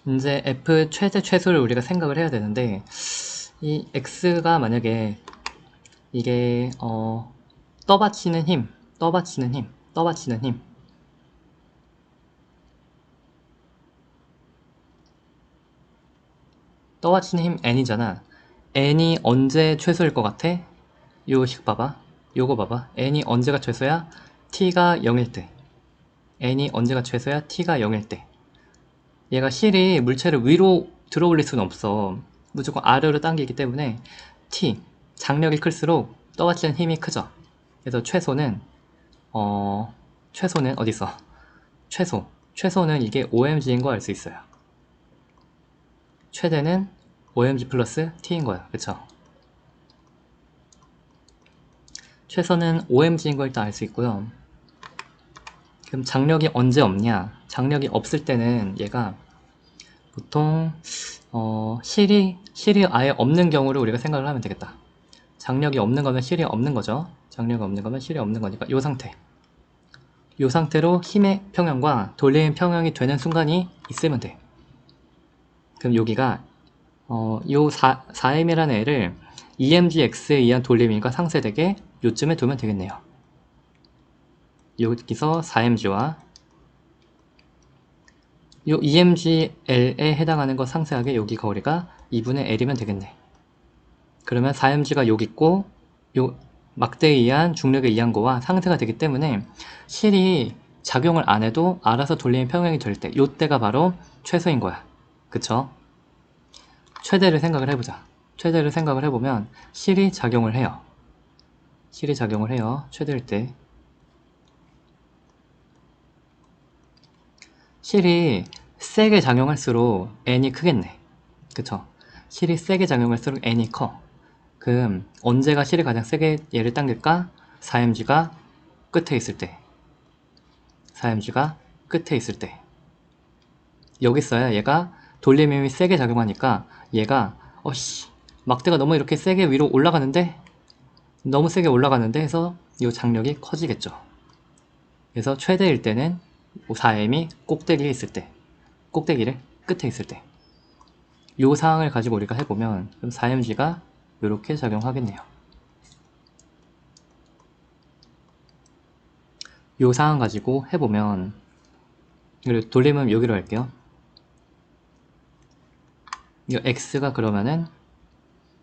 이제 F 최대 최소를 우리가 생각을 해야 되는데, 이 X가 만약에 이게 떠받치는 힘, 떠받치는 힘 N이잖아. N이 언제 최소일 것 같아? 요식 봐봐. 요거 봐봐. N이 언제가 최소야? T가 0일 때. N이 언제가 최소야? T가 0일 때. 얘가 실이 물체를 위로 들어 올릴 수는 없어. 무조건 아래로 당기기 때문에 T, 장력이 클수록 떠받치는 힘이 크죠. 그래서 최소는 어딨어? 최소는 이게 OMG인 거 알 수 있어요. 최대는 OMG 플러스 T인 거야. 그쵸? 최소는 OMG인 걸 일단 알 수 있고요. 그럼 장력이 언제 없냐? 장력이 없을 때는 얘가 보통 실이 아예 없는 경우를 우리가 생각을 하면 되겠다. 장력이 없는 거면 실이 없는 거죠. 장력이 없는 거면 실이 없는 거니까 요 상태. 요 상태로 힘의 평형과 돌림의 평형이 되는 순간이 있으면 돼. 그럼 여기가 요 4m이라는 애를 EMGX에 의한 돌림인과 상쇄되게 요쯤에 두면 되겠네요. 여기서 4mg와 요 EMGL에 해당하는 거 상세하게 여기 거리가 2분의 L이면 되겠네. 그러면 4mg가 여기 있고 요 막대에 의한 중력에 의한 거와 상쇄가 되기 때문에 실이 작용을 안 해도 알아서 돌림의 평형이 될 때, 요때가 바로 최소인 거야. 그쵸? 최대를 생각을 해보자. 최대를 생각을 해보면 실이 작용을 해요. 최대일 때. 실이 세게 작용할수록 N이 크겠네. 그쵸? 실이 세게 작용할수록 N이 커. 그럼 언제가 실이 가장 세게 얘를 당길까? 4mg가 끝에 있을 때. 4mg가 끝에 있을 때. 여기 있어야 얘가 돌림힘이 세게 작용하니까 얘가 막대가 너무 이렇게 세게 위로 올라가는데? 너무 세게 올라가는데 해서 이 장력이 커지겠죠. 그래서 최대일 때는 4m이 꼭대기에 있을 때, 꼭대기를 끝에 있을 때, 이 상황을 가지고 우리가 해보면 그럼 4mg가 이렇게 작용하겠네요. 이 상황 가지고 해보면, 그리고 돌림은 여기로 할게요. 이 x가 그러면은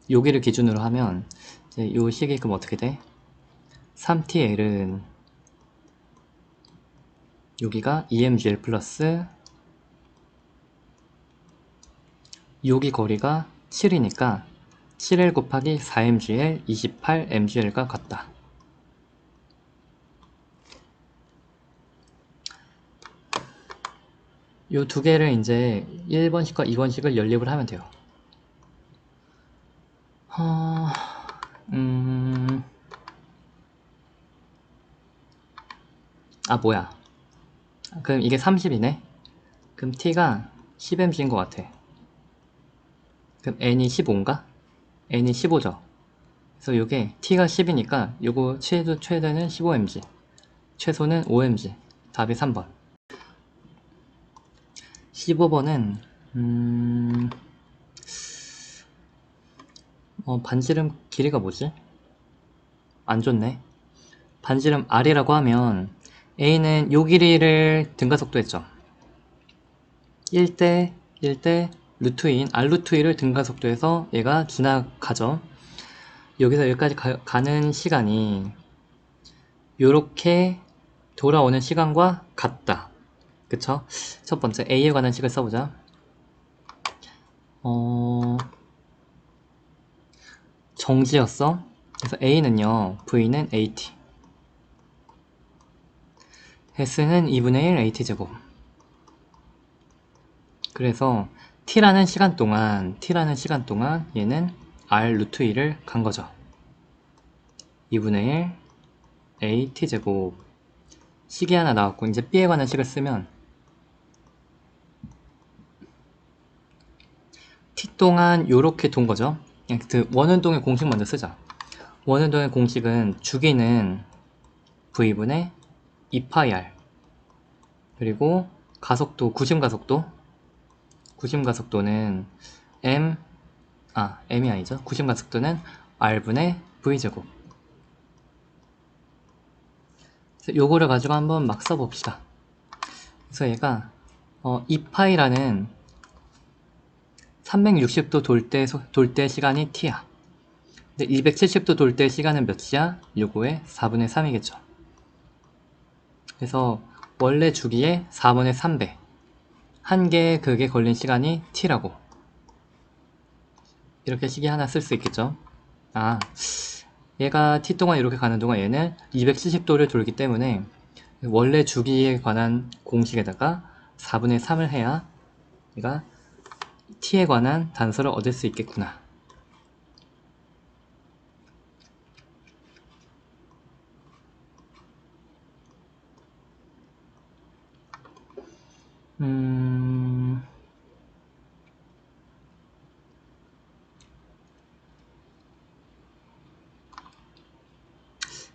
여기를 기준으로 하면 이제 이 식이 그럼 어떻게 돼? 3tL은 여기가 EMGL 플러스 여기 거리가 7이니까 7L 곱하기 4mgl 28mgl과 같다. 요 두 개를 이제 1번식과 2번식을 연립을 하면 돼요. 뭐야. 그럼 이게 30이네? 그럼 t가 10mg인 것 같아. 그럼 n이 15인가? n이 15죠. 그래서 요게 t가 10이니까 요거 최대는 15mg, 최소는 5mg. 답이 3번. 15번은 반지름 길이가 뭐지? 안 좋네. 반지름 R이라고 하면 A는 요 길이를 등가속도 했죠. 1대 1대 루트 2인 R 루트 2를 등가속도해서 얘가 지나가죠. 여기서 여기까지 가는 시간이 요렇게 돌아오는 시간과 같다. 그쵸? 첫 번째 A에 관한 식을 써보자. 정지였어. 그래서 A는요, V는 AT. S는 2분의 1 AT제곱. 그래서 T라는 시간 동안 얘는 R 루트 2를 간 거죠. 2분의 1 AT제곱. 식이 하나 나왔고, 이제 B에 관한 식을 쓰면 T 동안 요렇게 돈 거죠. 그 원운동의 공식 먼저 쓰자. 원운동의 공식은 주기는 V분의 2파이 R 그리고 가속도, 구심가속도는 M이 아니죠. 구심가속도는 R분의 V제곱. 그래서 요거를 가지고 한번 막 써봅시다. 그래서 얘가 2파이라는 360도 돌 때 시간이 t야. 근데 270도 돌 때 시간은 몇이야? 요거의 4분의 3이겠죠. 그래서 원래 주기의 4분의 3배. 한 개의 극에 걸린 시간이 t라고. 이렇게 식이 하나 쓸 수 있겠죠. 얘가 t 동안 이렇게 가는 동안 얘는 270도를 돌기 때문에 원래 주기에 관한 공식에다가 4분의 3을 해야 얘가 t에 관한 단서를 얻을 수 있겠구나.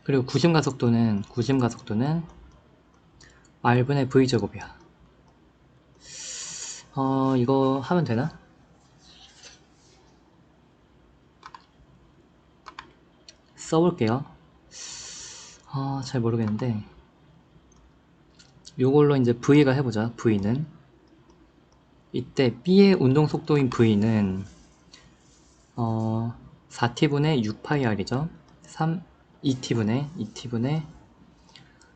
그리고 구심가속도는 R분의 V제곱이야. 이거 하면 되나? 써볼게요. 잘 모르겠는데 요걸로 이제 V가 해보자. V는 이때 B의 운동속도인 V는 4t분의 6파이R이죠. 2t분의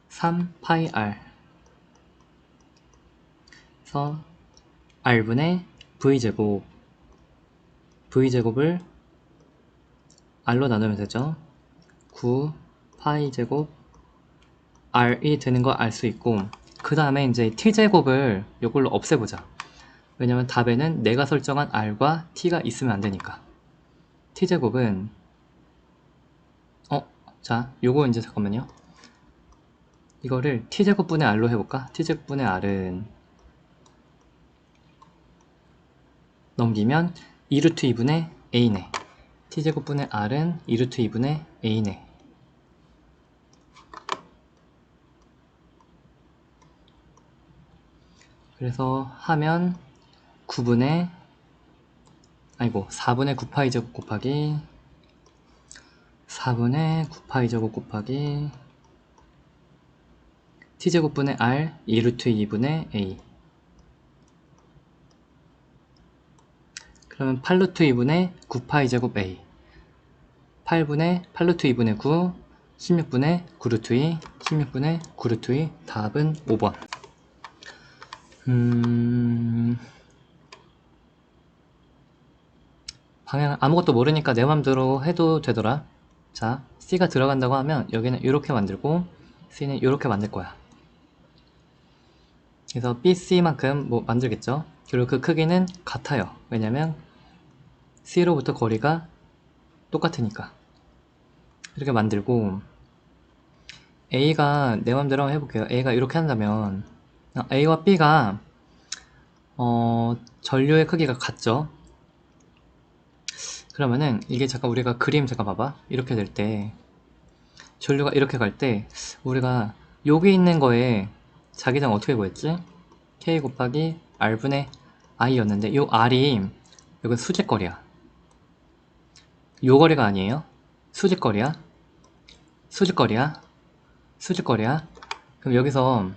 3파이R 그래서 R분의 V제곱을 R로 나누면 되죠. 9파이제곱 R이 되는 거 알 수 있고, 그 다음에 이제 T제곱을 이걸로 없애보자. 왜냐면 답에는 내가 설정한 R과 T가 있으면 안 되니까. T제곱은 자, 요거 이제 잠깐만요. 이거를 T제곱분의 R로 해볼까? T제곱분의 R은 넘기면 2루트 2분의 A네. T제곱분의 R은 2루트 2분의 A네. 그래서 하면 4분의 9파이 제곱 곱하기 4분의 9파이 제곱 곱하기 t제곱분의 r 2루트 2분의 a 그러면 8루트 2분의 9파이 제곱 a 8루트 2분의 9 16분의 9루트 2 16분의 9루트 2 답은 5번. 방향 아무것도 모르니까 내 맘대로 해도 되더라. 자, C가 들어간다고 하면 여기는 이렇게 만들고 C는 이렇게 만들 거야. 그래서 BC만큼 뭐 만들겠죠. 그리고 그 크기는 같아요. 왜냐면 C로부터 거리가 똑같으니까. 이렇게 만들고 A가 내 맘대로 한번 해볼게요. A가 이렇게 한다면 A와 B가 전류의 크기가 같죠. 그러면은 이게 잠깐 우리가 그림 잠깐 봐봐. 이렇게 될 때 전류가 이렇게 갈 때 우리가 여기 있는 거에 자기장 어떻게 구했지? K 곱하기 R분의 I였는데 요 R이 이건 수직거리야. 요 거리가 아니에요? 수직거리야? 수직거리야? 수직거리야? 그럼 여기서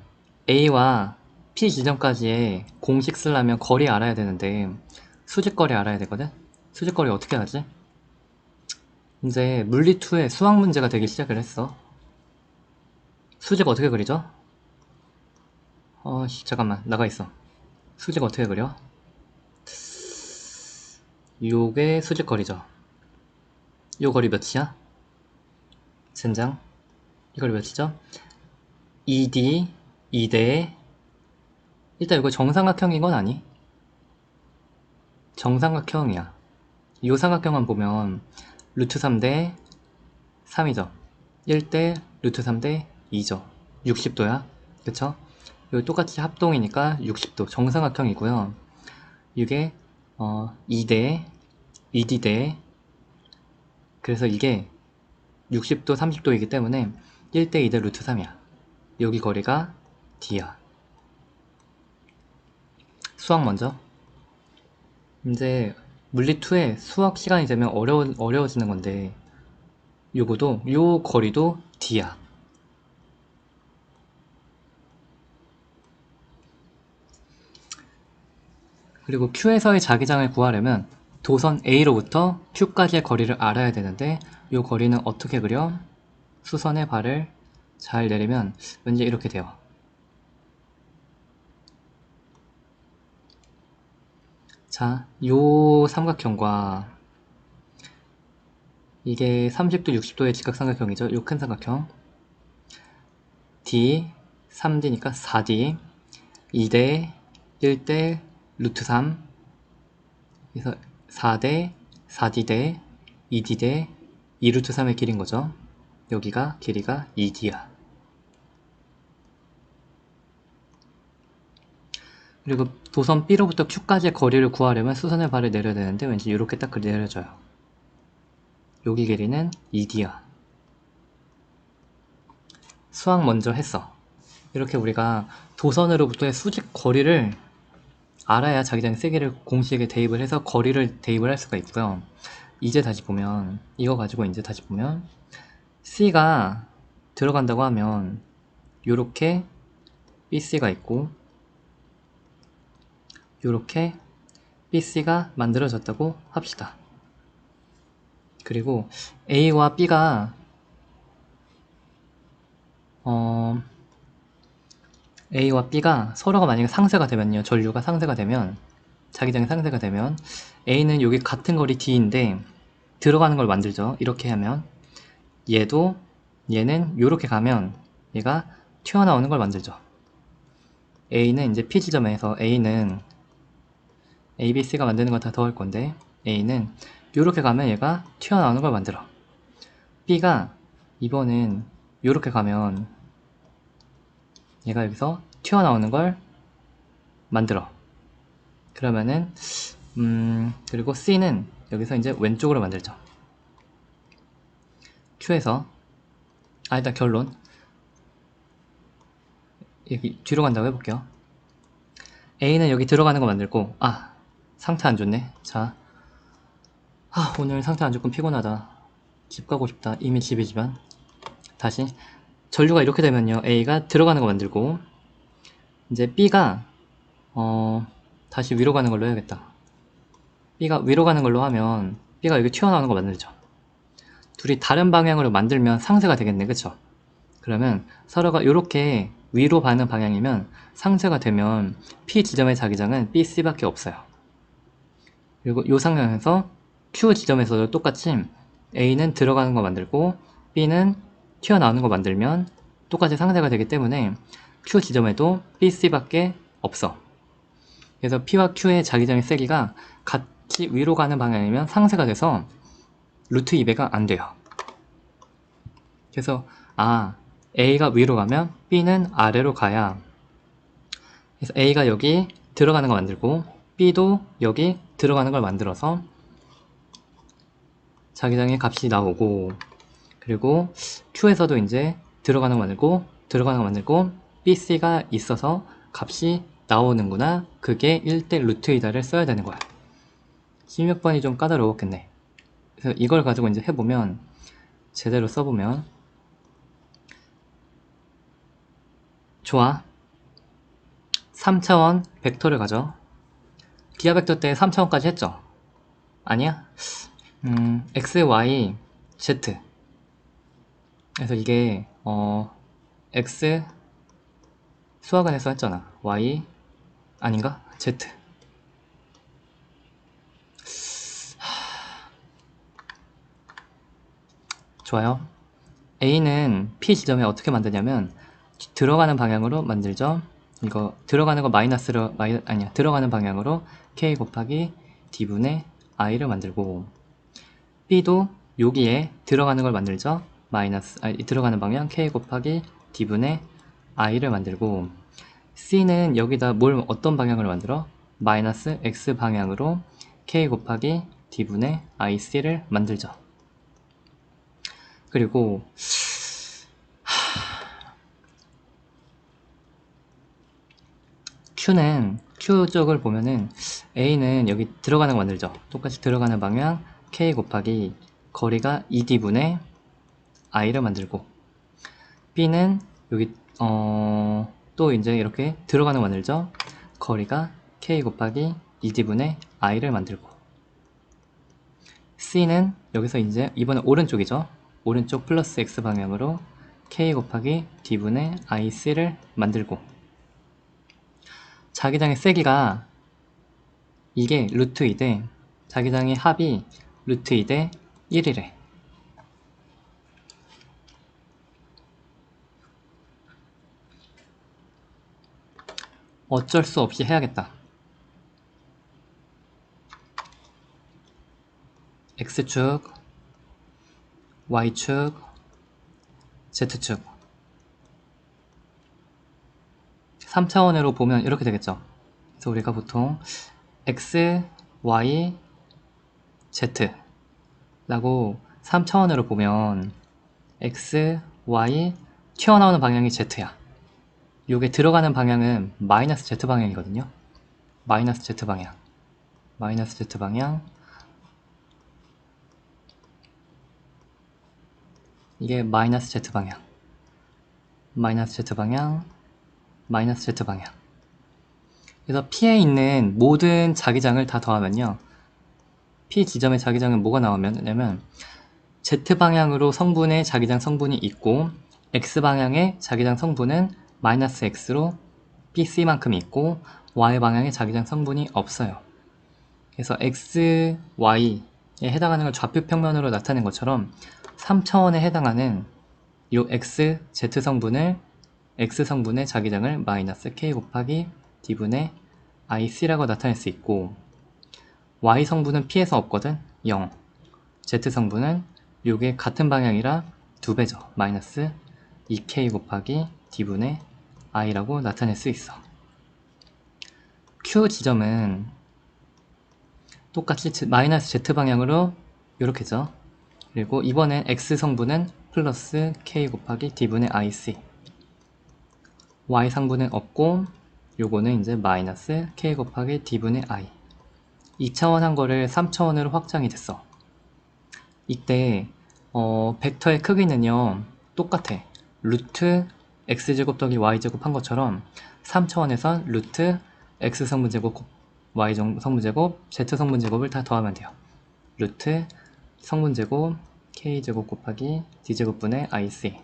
A와 P 지점까지의 공식 쓰려면 거리 알아야 되는데 수직거리 알아야 되거든? 수직거리 어떻게 하지? 이제 물리2의 수학 문제가 되기 시작을 했어. 수직 어떻게 그리죠? 잠깐만 나가 있어. 수직 어떻게 그려? 요게 수직거리죠. 요 거리 몇이야? 젠장. 이 거리 몇이죠? 2D 2대 일단 이거 정삼각형인 건 아니? 정삼각형이야. 요 삼각형만 보면 루트 3대 3이죠. 1대 루트 3대 2죠. 60도야. 그쵸? 여기 똑같이 합동이니까 60도 정삼각형이고요. 이게 2대 2D대 그래서 이게 60도 30도이기 때문에 1대 2대 루트 3이야. 여기 거리가 D야. 수학 먼저. 이제 물리2의 수학 시간이 되면 어려워지는 건데 요거도 요 거리도 D야. 그리고 Q에서의 자기장을 구하려면 도선 A로부터 Q까지의 거리를 알아야 되는데 요 거리는 어떻게 그려? 수선의 발을 잘 내리면 왠지 이렇게 돼요. 자, 요 삼각형과 이게 30도, 60도의 직각삼각형이죠. 요 큰 삼각형 D, 3D니까 4D 2대 1대 루트 3 그래서 4대 4D대 2D대 2루트 3의 길인 거죠. 여기가 길이가 2D야. 그리고 도선 B로부터 Q까지의 거리를 구하려면 수선의 발을 내려야 되는데 왠지 이렇게 딱 내려져요. 여기 길이는 2D야. 수학 먼저 했어. 이렇게 우리가 도선으로부터의 수직 거리를 알아야 자기장 세기를 공식에 대입을 해서 거리를 대입을 할 수가 있고요. 이제 다시 보면 이거 가지고 이제 다시 보면 C가 들어간다고 하면 요렇게 BC가 있고 요렇게 BC가 만들어졌다고 합시다. 그리고 A와 B가 A와 B가 서로가 만약에 상쇄가 되면요. 전류가 상쇄가 되면 자기장이 상쇄가 되면 A는 여기 같은 거리 D인데 들어가는 걸 만들죠. 이렇게 하면 얘는 이렇게 가면 얘가 튀어나오는 걸 만들죠. A는 이제 P 지점에서 A는 A, B, C가 만드는 거 다 더할 건데 A는 이렇게 가면 얘가 튀어나오는 걸 만들어. B가 이번은 이렇게 가면 얘가 여기서 튀어나오는 걸 만들어. 그러면은 그리고 C는 여기서 이제 왼쪽으로 만들죠. Q에서 일단 결론 여기 뒤로 간다고 해볼게요. A는 여기 들어가는 거 만들고 상태 안 좋네. 자, 오늘 상태 안 좋고 피곤하다. 집 가고 싶다. 이미 집이지만 다시 전류가 이렇게 되면요. A가 들어가는 거 만들고 이제 B가 다시 위로 가는 걸로 해야겠다. B가 위로 가는 걸로 하면 B가 여기 튀어나오는 거 만들죠. 둘이 다른 방향으로 만들면 상쇄가 되겠네. 그쵸? 그러면 서로가 이렇게 위로 가는 방향이면 상쇄가 되면 P 지점의 자기장은 BC밖에 없어요. 그리고 이 상황에서 Q 지점에서도 똑같이 A는 들어가는 거 만들고 B는 튀어나오는 거 만들면 똑같이 상쇄가 되기 때문에 Q 지점에도 BC밖에 없어. 그래서 P와 Q의 자기장의 세기가 같이 위로 가는 방향이면 상쇄가 돼서 루트 2배가 안 돼요. 그래서 A가 위로 가면 B는 아래로 가야 그래서 A가 여기 들어가는 거 만들고 B도 여기 들어가는 걸 만들어서 자기장의 값이 나오고 그리고 Q에서도 이제 들어가는 거 만들고 BC가 있어서 값이 나오는구나. 그게 1대 루트 2다를 써야 되는 거야. 16번이 좀 까다로웠겠네. 그래서 이걸 가지고 이제 해보면, 제대로 써보면, 좋아. 3차원 벡터를 가져. 기하 벡터 때 3차원까지 했죠? 아니야? x, y, z. 그래서 이게 x 수학원에서 했잖아. y 아닌가? z. 좋아요. a는 p 지점에 어떻게 만드냐면 들어가는 방향으로 만들죠. 이거 들어가는 거 마이너스로 아니야, 들어가는 방향으로 k 곱하기 d분의 i를 만들고, b도 여기에 들어가는 걸 만들죠. 들어가는 방향 k 곱하기 d분의 i를 만들고, c는 여기다 어떤 방향을 만들어? 마이너스 x 방향으로 k 곱하기 d분의 ic를 만들죠. 그리고 q 쪽을 보면은 a는 여기 들어가는 거 만들죠. 똑같이 들어가는 방향 k 곱하기 거리가 2d분의 i를 만들고, b는 여기 또 이제 이렇게 들어가는 거 만들죠. 거리가 k 곱하기 2d분의 i를 만들고, c는 여기서 이제 이번엔 오른쪽이죠. 오른쪽 플러스 x 방향으로 k 곱하기 d분의 ic를 만들고, 자기장의 세기가 이게 루트 2대, 자기장의 합이 루트 2대 1이래. 어쩔 수 없이 해야겠다. x축, y축, z축 3차원으로 보면 이렇게 되겠죠. 그래서 우리가 보통 x, y, z 라고 3차원으로 보면 x, y, 튀어나오는 방향이 z야. 요게 들어가는 방향은 마이너스 z 방향이거든요. 마이너스 z 방향, 마이너스 z 방향, 이게 마이너스 z 방향, 마이너스 z 방향, 마이너스 z 방향. 그래서 P에 있는 모든 자기장을 다 더하면요, P 지점의 자기장은 뭐가 나오냐면 Z방향으로 성분의 자기장 성분이 있고, X방향의 자기장 성분은 마이너스 X로 BC만큼 있고, Y방향의 자기장 성분이 없어요. 그래서 X, Y에 해당하는 걸 좌표평면으로 나타낸 것처럼 3차원에 해당하는 요 X, Z 성분을 X 성분의 자기장을 마이너스 K 곱하기 D분의 IC라고 나타낼 수 있고, Y 성분은 P에서 없거든? 0. Z 성분은 요게 같은 방향이라 2배죠. 마이너스 2K 곱하기 D분의 I라고 나타낼 수 있어. Q 지점은 똑같이 마이너스 Z 방향으로 요렇게죠. 그리고 이번엔 X 성분은 플러스 K 곱하기 D분의 IC, Y 성분은 없고 요거는 이제 마이너스 K 곱하기 D분의 I. 2차원 한 거를 3차원으로 확장이 됐어. 이때 벡터의 크기는요 똑같아. 루트 x제곱 더하기 y제곱 한 것처럼 3차원에선 루트 x 성분제곱 y 성분제곱 z 성분제곱을 다 더하면 돼요. 루트 성분제곱 k제곱 곱하기 d제곱분의 ic,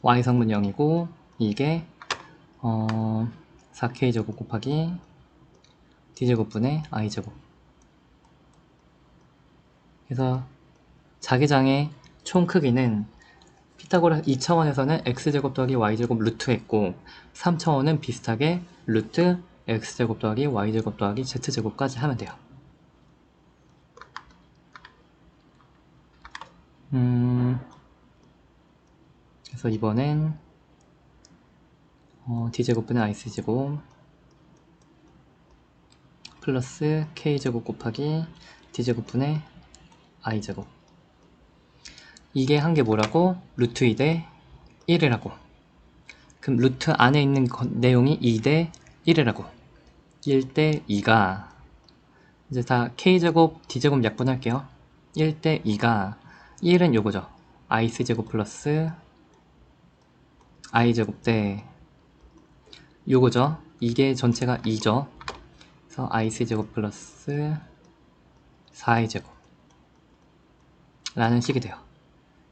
y 성분 0이고 이게 4k제곱 곱하기 d제곱분의 i제곱. 그래서 자기장의 총 크기는 피타고라스 2차원에서는 x제곱 더하기 y제곱 루트 했고, 3차원은 비슷하게 루트 x제곱 더하기 y제곱 더하기 z제곱까지 하면 돼요. 그래서 이번엔 d제곱분의 ic제곱 플러스 k제곱 곱하기 d제곱분의 i제곱, 이게 한 게 뭐라고? 루트 2대 1이라고. 그럼 루트 안에 있는 내용이 2대 1이라고. 1대 2가 이제 다 k제곱 d제곱 약분할게요. 1대 2가 1은 요거죠. iC제곱 플러스 i제곱 대 요거죠. 이게 전체가 2죠. 그래서 iC제곱 플러스 4i제곱 라는 식이 돼요.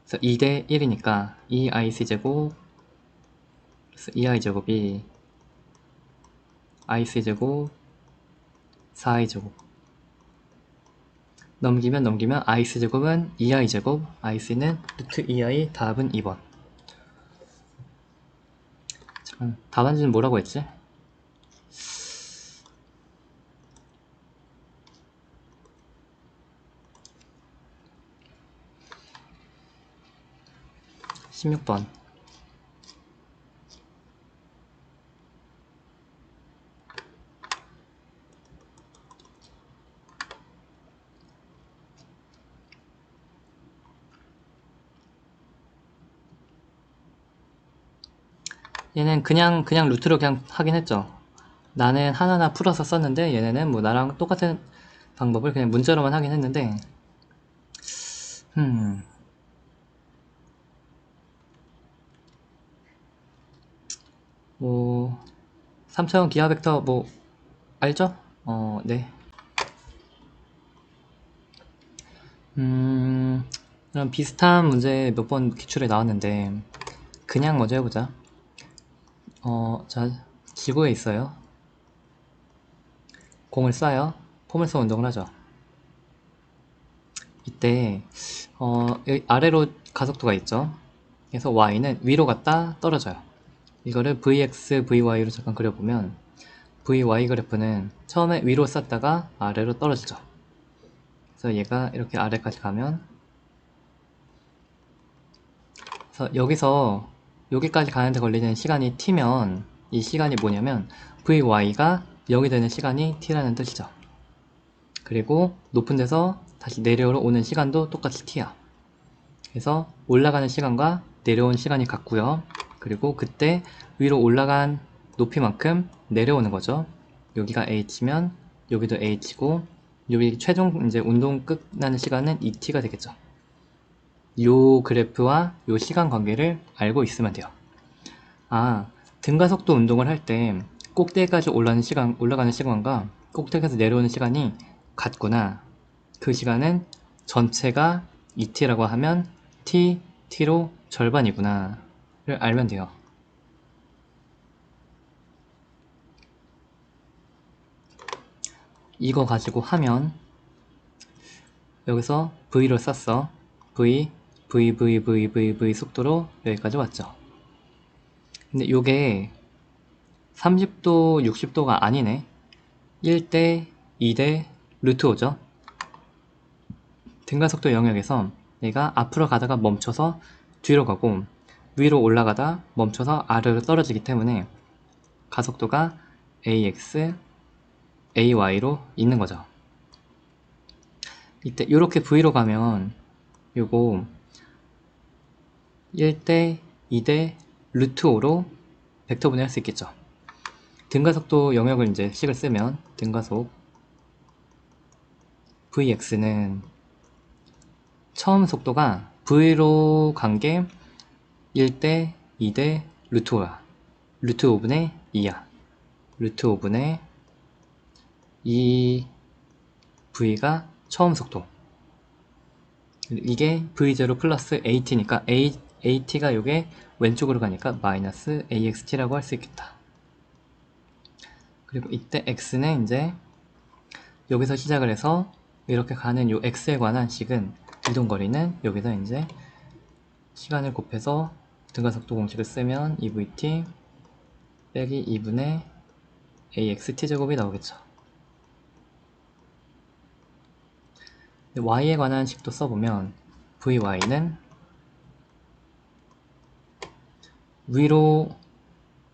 그래서 2대 1이니까 2iC제곱 플러스 2i제곱이 iC제곱 4i제곱 넘기면 iC제곱은 2i제곱, iC는 루트 2i, 답은 2번. 잠깐, 답안지는 뭐라고 했지? (16번) 얘는 그냥 루트로 그냥 하긴 했죠. 나는 하나하나 풀어서 썼는데 얘네는 뭐 나랑 똑같은 방법을 그냥 문자로만 하긴 했는데 뭐 3차원 기하 벡터 뭐 알죠? 네. 그럼 비슷한 문제 몇 번 기출에 나왔는데 그냥 먼저 해보자. 자, 지구에 있어요. 공을 쏴요. 포물선 운동을 하죠. 이때 여기 아래로 가속도가 있죠. 그래서 y는 위로 갔다 떨어져요. 이거를 vx, vy로 잠깐 그려보면 vy 그래프는 처음에 위로 쐈다가 아래로 떨어지죠. 그래서 얘가 이렇게 아래까지 가면 그래서 여기서 여기까지 가는데 걸리는 시간이 t면 이 시간이 뭐냐면 vy가 0이 되는 시간이 t라는 뜻이죠. 그리고 높은 데서 다시 내려오는 시간도 똑같이 t야. 그래서 올라가는 시간과 내려온 시간이 같고요. 그리고 그때 위로 올라간 높이만큼 내려오는 거죠. 여기가 h면 여기도 h고 여기 최종 이제 운동 끝나는 시간은 et가 되겠죠. 요 그래프와 요 시간 관계를 알고 있으면 돼요. 등가속도 운동을 할 때 꼭대기까지 올라가는 시간과 꼭대기에서 내려오는 시간이 같구나. 그 시간은 전체가 et라고 하면 t로 절반이구나 를 알면 돼요. 이거 가지고 하면 여기서 v로 쐈어. v 속도로 여기까지 왔죠. 근데 요게 30도 60도가 아니네. 1대 2대 루트 5죠. 등가속도 영역에서 얘가 앞으로 가다가 멈춰서 뒤로 가고 위로 올라가다 멈춰서 아래로 떨어지기 때문에 가속도가 ax, ay로 있는 거죠. 이때 이렇게 v로 가면 요거 1대 2대 루트 5로 벡터분해 할 수 있겠죠. 등가속도 영역을 이제 식을 쓰면 등가속 vx는 처음 속도가 v로 간 게 1대 2대 루트 5야. 루트 5분의 2야. 루트 5분의 2 v가 처음 속도. 이게 v0 플러스 at니까 at가 요게 왼쪽으로 가니까 마이너스 axt라고 할 수 있겠다. 그리고 이때 x는 이제 여기서 시작을 해서 이렇게 가는 요 x에 관한 식은 이동거리는 여기서 이제 시간을 곱해서 등가속도 공식을 쓰면 2vt 빼기 2분의 axt제곱이 나오겠죠. y에 관한 식도 써보면 vy는 위로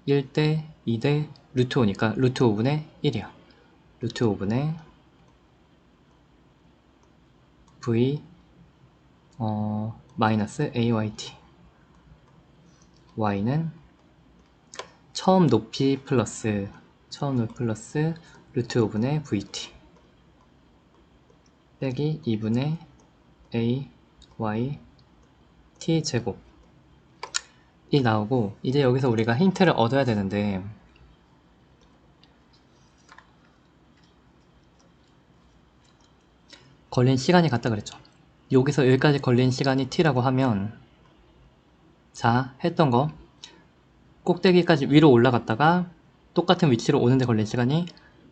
1대 2대 루트 5니까 루트 5분의 1이야. 루트 5분의 v 마이너스 ayt y는 처음 높이 플러스 루트 5분의 vt 빼기 2분의 a y t 제곱 이 나오고, 이제 여기서 우리가 힌트를 얻어야 되는데, 걸린 시간이 같다 그랬죠. 여기서 여기까지 걸린 시간이 t라고 하면, 자, 했던 거 꼭대기까지 위로 올라갔다가 똑같은 위치로 오는데 걸린 시간이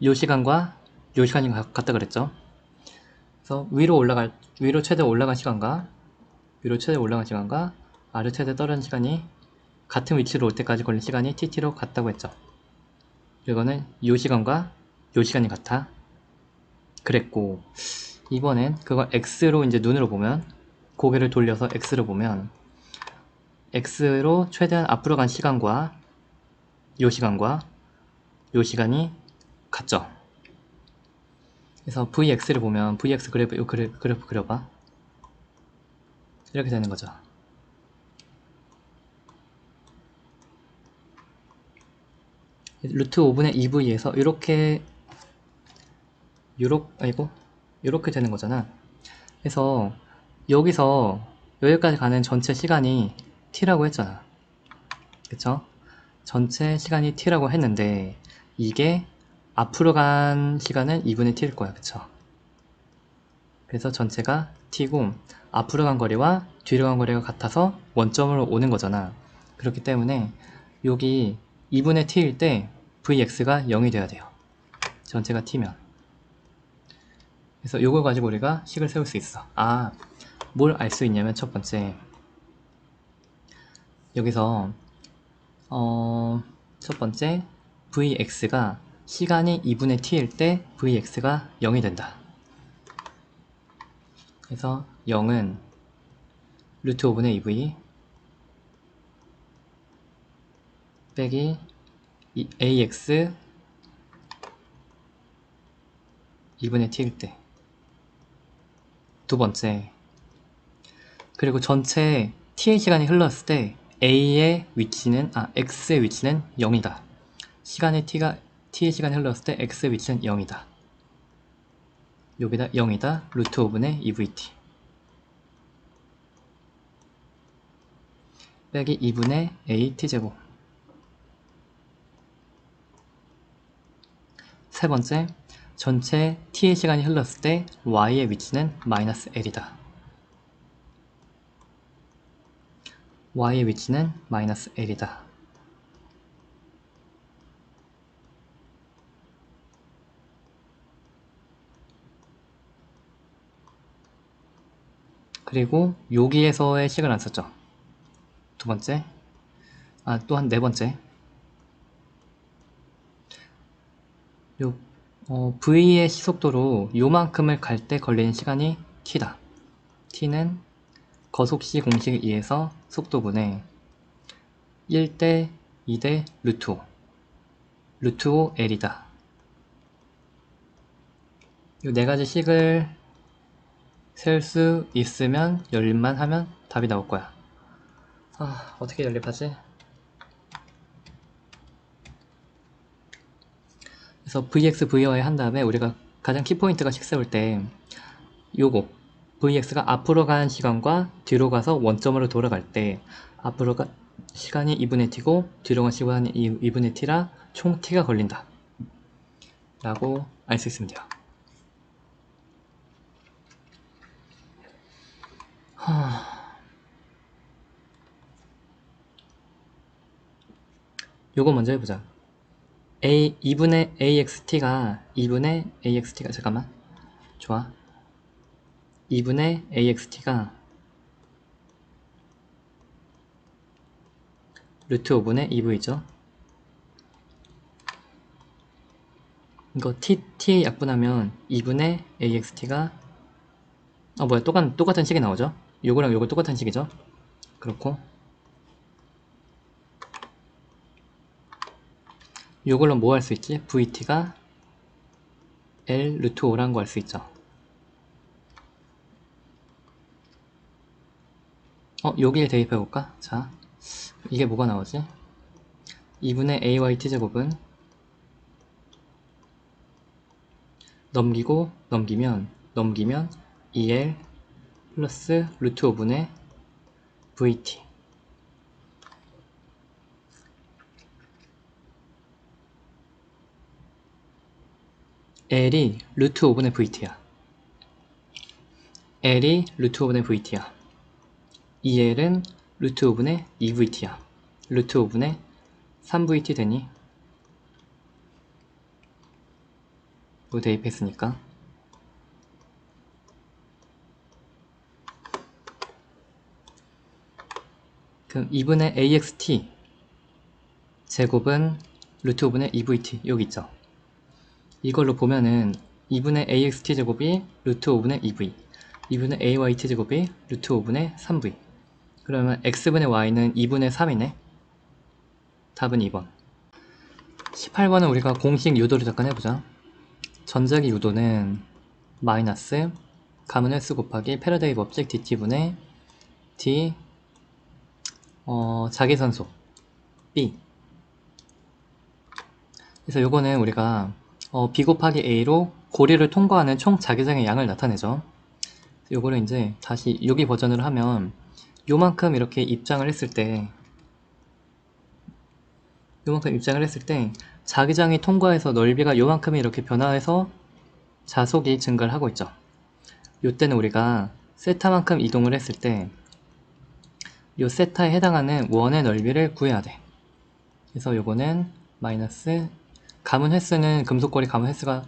요 시간과 요 시간이 같다 그랬죠. 그래서 위로 최대 올라간 시간과 아래 최대 떨어진 시간이 같은 위치로 올 때까지 걸린 시간이 tt로 같다고 했죠. 이거는 요 시간과 요 시간이 같아 그랬고, 이번엔 그걸 x로 이제 눈으로 보면, 고개를 돌려서 x로 보면, x로 최대한 앞으로 간 시간과 요 시간이 같죠. 그래서 vx를 보면, vx 그래프, 요 그래프 그려봐. 이렇게 되는 거죠. 루트 5분의 2v에서 이렇게 되는 거잖아. 그래서 여기서 여기까지 가는 전체 시간이 t라고 했잖아. 그쵸? 전체 시간이 t라고 했는데, 이게 앞으로 간 시간은 2분의 t일 거야. 그쵸? 그래서 전체가 t고, 앞으로 간 거리와 뒤로 간 거리가 같아서 원점으로 오는 거잖아. 그렇기 때문에 여기 2분의 t일 때 vx가 0이 돼야 돼요. 전체가 t면. 그래서 이걸 가지고 우리가 식을 세울 수 있어. 뭘 알 수 있냐면, 첫 번째, 여기서 첫 번째, vx가 시간이 2분의 t일 때 vx가 0이 된다. 그래서 0은 루트 5분의 2v 빼기 ax 2분의 t일 때. 두 번째, 그리고 전체 t의 시간이 흘렀을 때 x의 위치는 0이다. 시간의 t의 시간이 흘렀을 때 x의 위치는 0이다. 여기다 0이다. 루트 5분의 2vt 빼기 2분의 at제곱. 세 번째, 전체 t의 시간이 흘렀을 때 y의 위치는 마이너스 l이다. y의 위치는 마이너스 l이다. 그리고 여기에서의 식을 안 썼죠. 두 번째, 또한 네 번째, v의 시속도로 요만큼을 갈 때 걸리는 시간이 t다. t는 거속시 공식에 의해서 속도분의 1대 2대 루트 5 L이다. 이 네 가지 식을 셀 수 있으면 연립만 하면 답이 나올 거야. 어떻게 연립하지? 그래서 vx, vy에 한 다음에 우리가 가장 키포인트가 식 세울 때 요거 vx가 앞으로 간 시간과 뒤로 가서 원점으로 돌아갈 때 앞으로 간 시간이 2분의 t고 뒤로 간 시간이 2분의 t라 총 t가 걸린다 라고 알 수 있습니다. 요거 먼저 해보자. 2분의 axt가 잠깐만, 좋아. 2분의 axt가 루트 5분의 2v죠. 이거 t에 약분하면 2분의 axt가 똑같은 식이 나오죠. 요거랑 요거 똑같은 식이죠. 그렇고 요걸로 뭐 할 수 있지? vt가 l 루트 5라는 거 알 수 있죠. 여기에 대입해볼까? 자, 이게 뭐가 나오지? 2분의 ayt 제곱은 넘기면 넘기면 2L 플러스 루트 5분의 VT. L이 루트 5분의 VT야. L이 루트 5분의 VT야. 2L은 루트 5분의 2VT야. 루트 5분의 3VT 되니? 뭐 대입했으니까. 그럼 2분의 AXT 제곱은 루트 5분의 2VT 여기 있죠. 이걸로 보면은 2분의 AXT 제곱이 루트 5분의 2V, 2분의 AYT 제곱이 루트 5분의 3V. 그러면 X분의 Y는 2분의 3이네. 답은 2번. 18번은 우리가 공식 유도를 잠깐 해보자. 전자기 유도는 마이너스 가문 횟수 곱하기 패러데이 법칙 dt분의 d 자기선속 B. 그래서 요거는 우리가 B 곱하기 A로 고리를 통과하는 총 자기장의 양을 나타내죠. 요거를 이제 다시 여기 버전으로 하면 요만큼 이렇게 입장을 했을 때 자기장이 통과해서 넓이가 요만큼이 이렇게 변화해서 자속이 증가를 하고 있죠. 요때는 우리가 세타만큼 이동을 했을 때 요 세타에 해당하는 원의 넓이를 구해야 돼. 그래서 요거는 마이너스 가문 횟수는 금속거리 가문 횟수가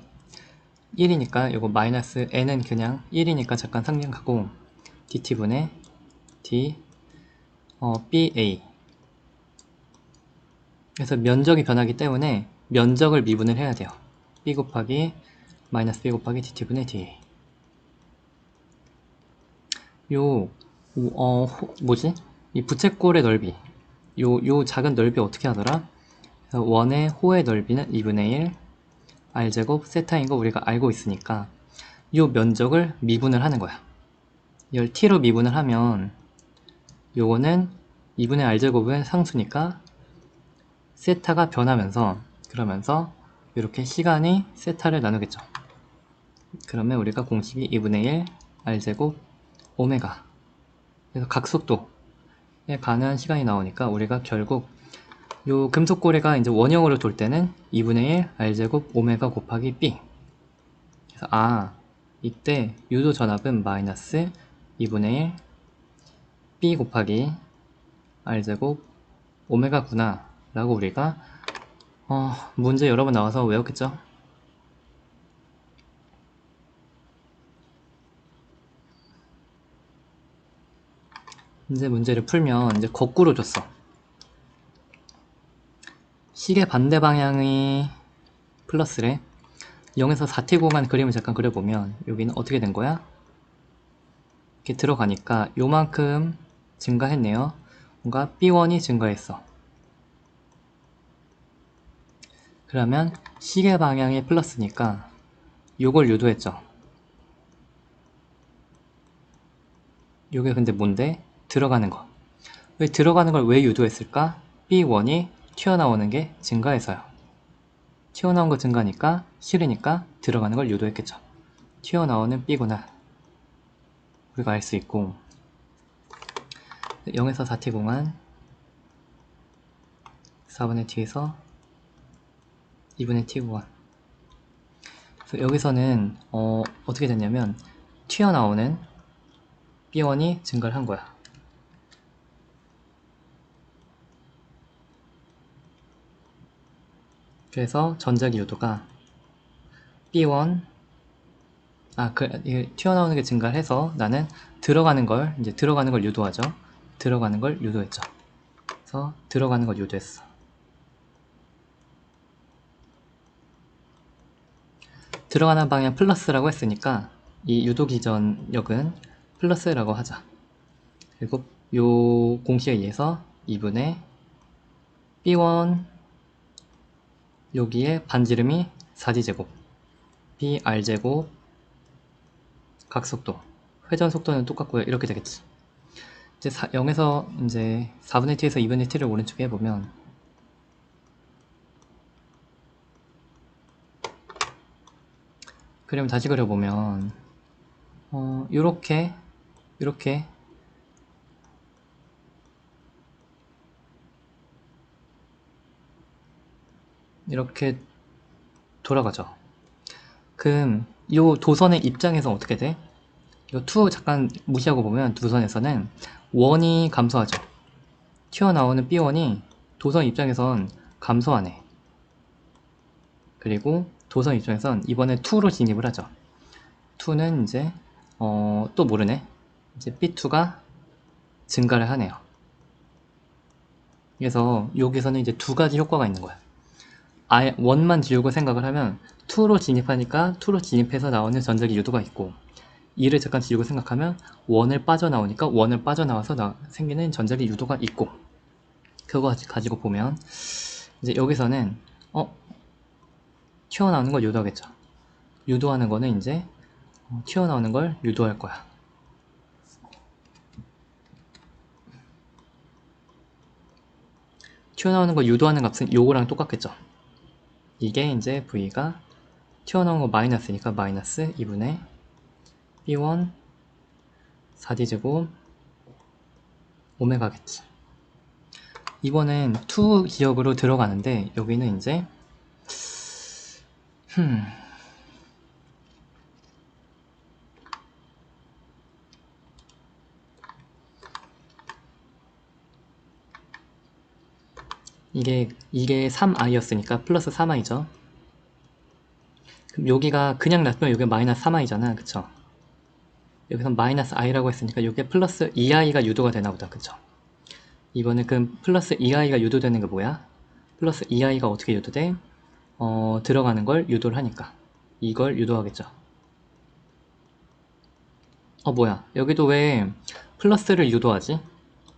1이니까 요거 마이너스 n은 그냥 1이니까 잠깐 상징하고 dt분의 d BA. 그래서 면적이 변하기 때문에 면적을 미분을 해야 돼요. B 곱하기 마이너스 B 곱하기 dt분의 DA. 요 이 부채꼴의 넓이 요 작은 넓이 어떻게 하더라? 그래서 원의 호의 넓이는 2분의 1 R제곱 세타인 거 우리가 알고 있으니까 요 면적을 미분을 하는 거야. 이걸 T로 미분을 하면 요거는 2분의 R제곱은 상수니까 세타가 변하면서 그러면서 이렇게 시간이 세타를 나누겠죠. 그러면 우리가 공식이 2분의 1 R제곱 오메가. 그래서 각속도에 관한 시간이 나오니까 우리가 결국 요 금속고리가 이제 원형으로 돌 때는 2분의 1 R제곱 오메가 곱하기 B. 그래서 이때 유도 전압은 마이너스 2분의 1 B 곱하기 R제곱 오메가구나 라고 우리가 문제 여러 번 나와서 외웠겠죠. 이제 문제를 풀면 이제 거꾸로 줬어. 시계 반대 방향이 플러스래. 0에서 4t 구간 그림을 잠깐 그려보면 여기는 어떻게 된 거야? 이렇게 들어가니까 요만큼 증가했네요. 뭔가 B1이 증가했어. 그러면 시계 방향이 플러스니까 요걸 유도했죠. 요게 근데 뭔데? 들어가는 거. 왜 들어가는 걸 왜 유도했을까? B1이 튀어나오는 게 증가해서요. 튀어나온 거 증가니까 싫으니까 들어가는 걸 유도했겠죠. 튀어나오는 B구나. 우리가 알 수 있고 0에서 4t 공간 4분의 t에서 2분의 t 구간. 그래서 여기서는 어떻게 됐냐면 튀어나오는 B1이 증가를 한 거야. 그래서 전자기 유도가 B1 튀어나오는 게 증가를 해서 나는 들어가는 걸 유도하죠. 들어가는 걸 유도했죠. 그래서 들어가는 걸 유도했어. 들어가는 방향 플러스라고 했으니까 이 유도 기전력은 플러스라고 하자. 그리고 요 공식에 의해서 2분의 B1 여기에 반지름이 4D제곱 BR제곱 각속도 회전 속도는 똑같고요. 이렇게 되겠지. 이제 0에서 이제 4분의 t에서 2분의 t를 오른쪽에 해보면 그림 다시 그려보면 요렇게 돌아가죠. 그럼 요 도선의 입장에서 어떻게 돼? 요2 잠깐 무시하고 보면 도선에서는 1이 감소하죠. 튀어나오는 B1이 도선 입장에선 감소하네. 그리고 도선 입장에선 이번에 2로 진입을 하죠. 2는 이제 또 모르네. 이제 B2가 증가를 하네요. 그래서 여기서는 이제 두 가지 효과가 있는 거야. 아예 1만 지우고 생각을 하면 2로 진입하니까 2로 진입해서 나오는 전자기 유도가 있고, 2를 잠깐 지우고 생각하면 1을 빠져나오니까 1을 빠져나와서 생기는 전자기 유도가 있고, 그거 가지고 보면 이제 여기서는 튀어나오는 걸 유도하겠죠. 유도하는 거는 이제 튀어나오는 걸 유도할 거야. 튀어나오는 걸 유도하는 값은 요거랑 똑같겠죠. 이게 이제 V가 튀어나온 거 마이너스니까 마이너스 2분의 B1 4D제곱 오메가겠지. 이번엔 2 기억으로 들어가는데 여기는 이제 이게 3i였으니까 플러스 3i죠. 그럼 여기가 그냥 놔두면 여기 마이너스 3i잖아. 그쵸? 여기선 마이너스 i라고 했으니까 이게 플러스 2i가 유도가 되나보다. 그쵸? 이번에 그럼 플러스 2i가 유도되는 게 뭐야? 플러스 2i가 어떻게 유도돼? 들어가는 걸 유도를 하니까 이걸 유도하겠죠. 뭐야, 여기도 왜 플러스를 유도하지?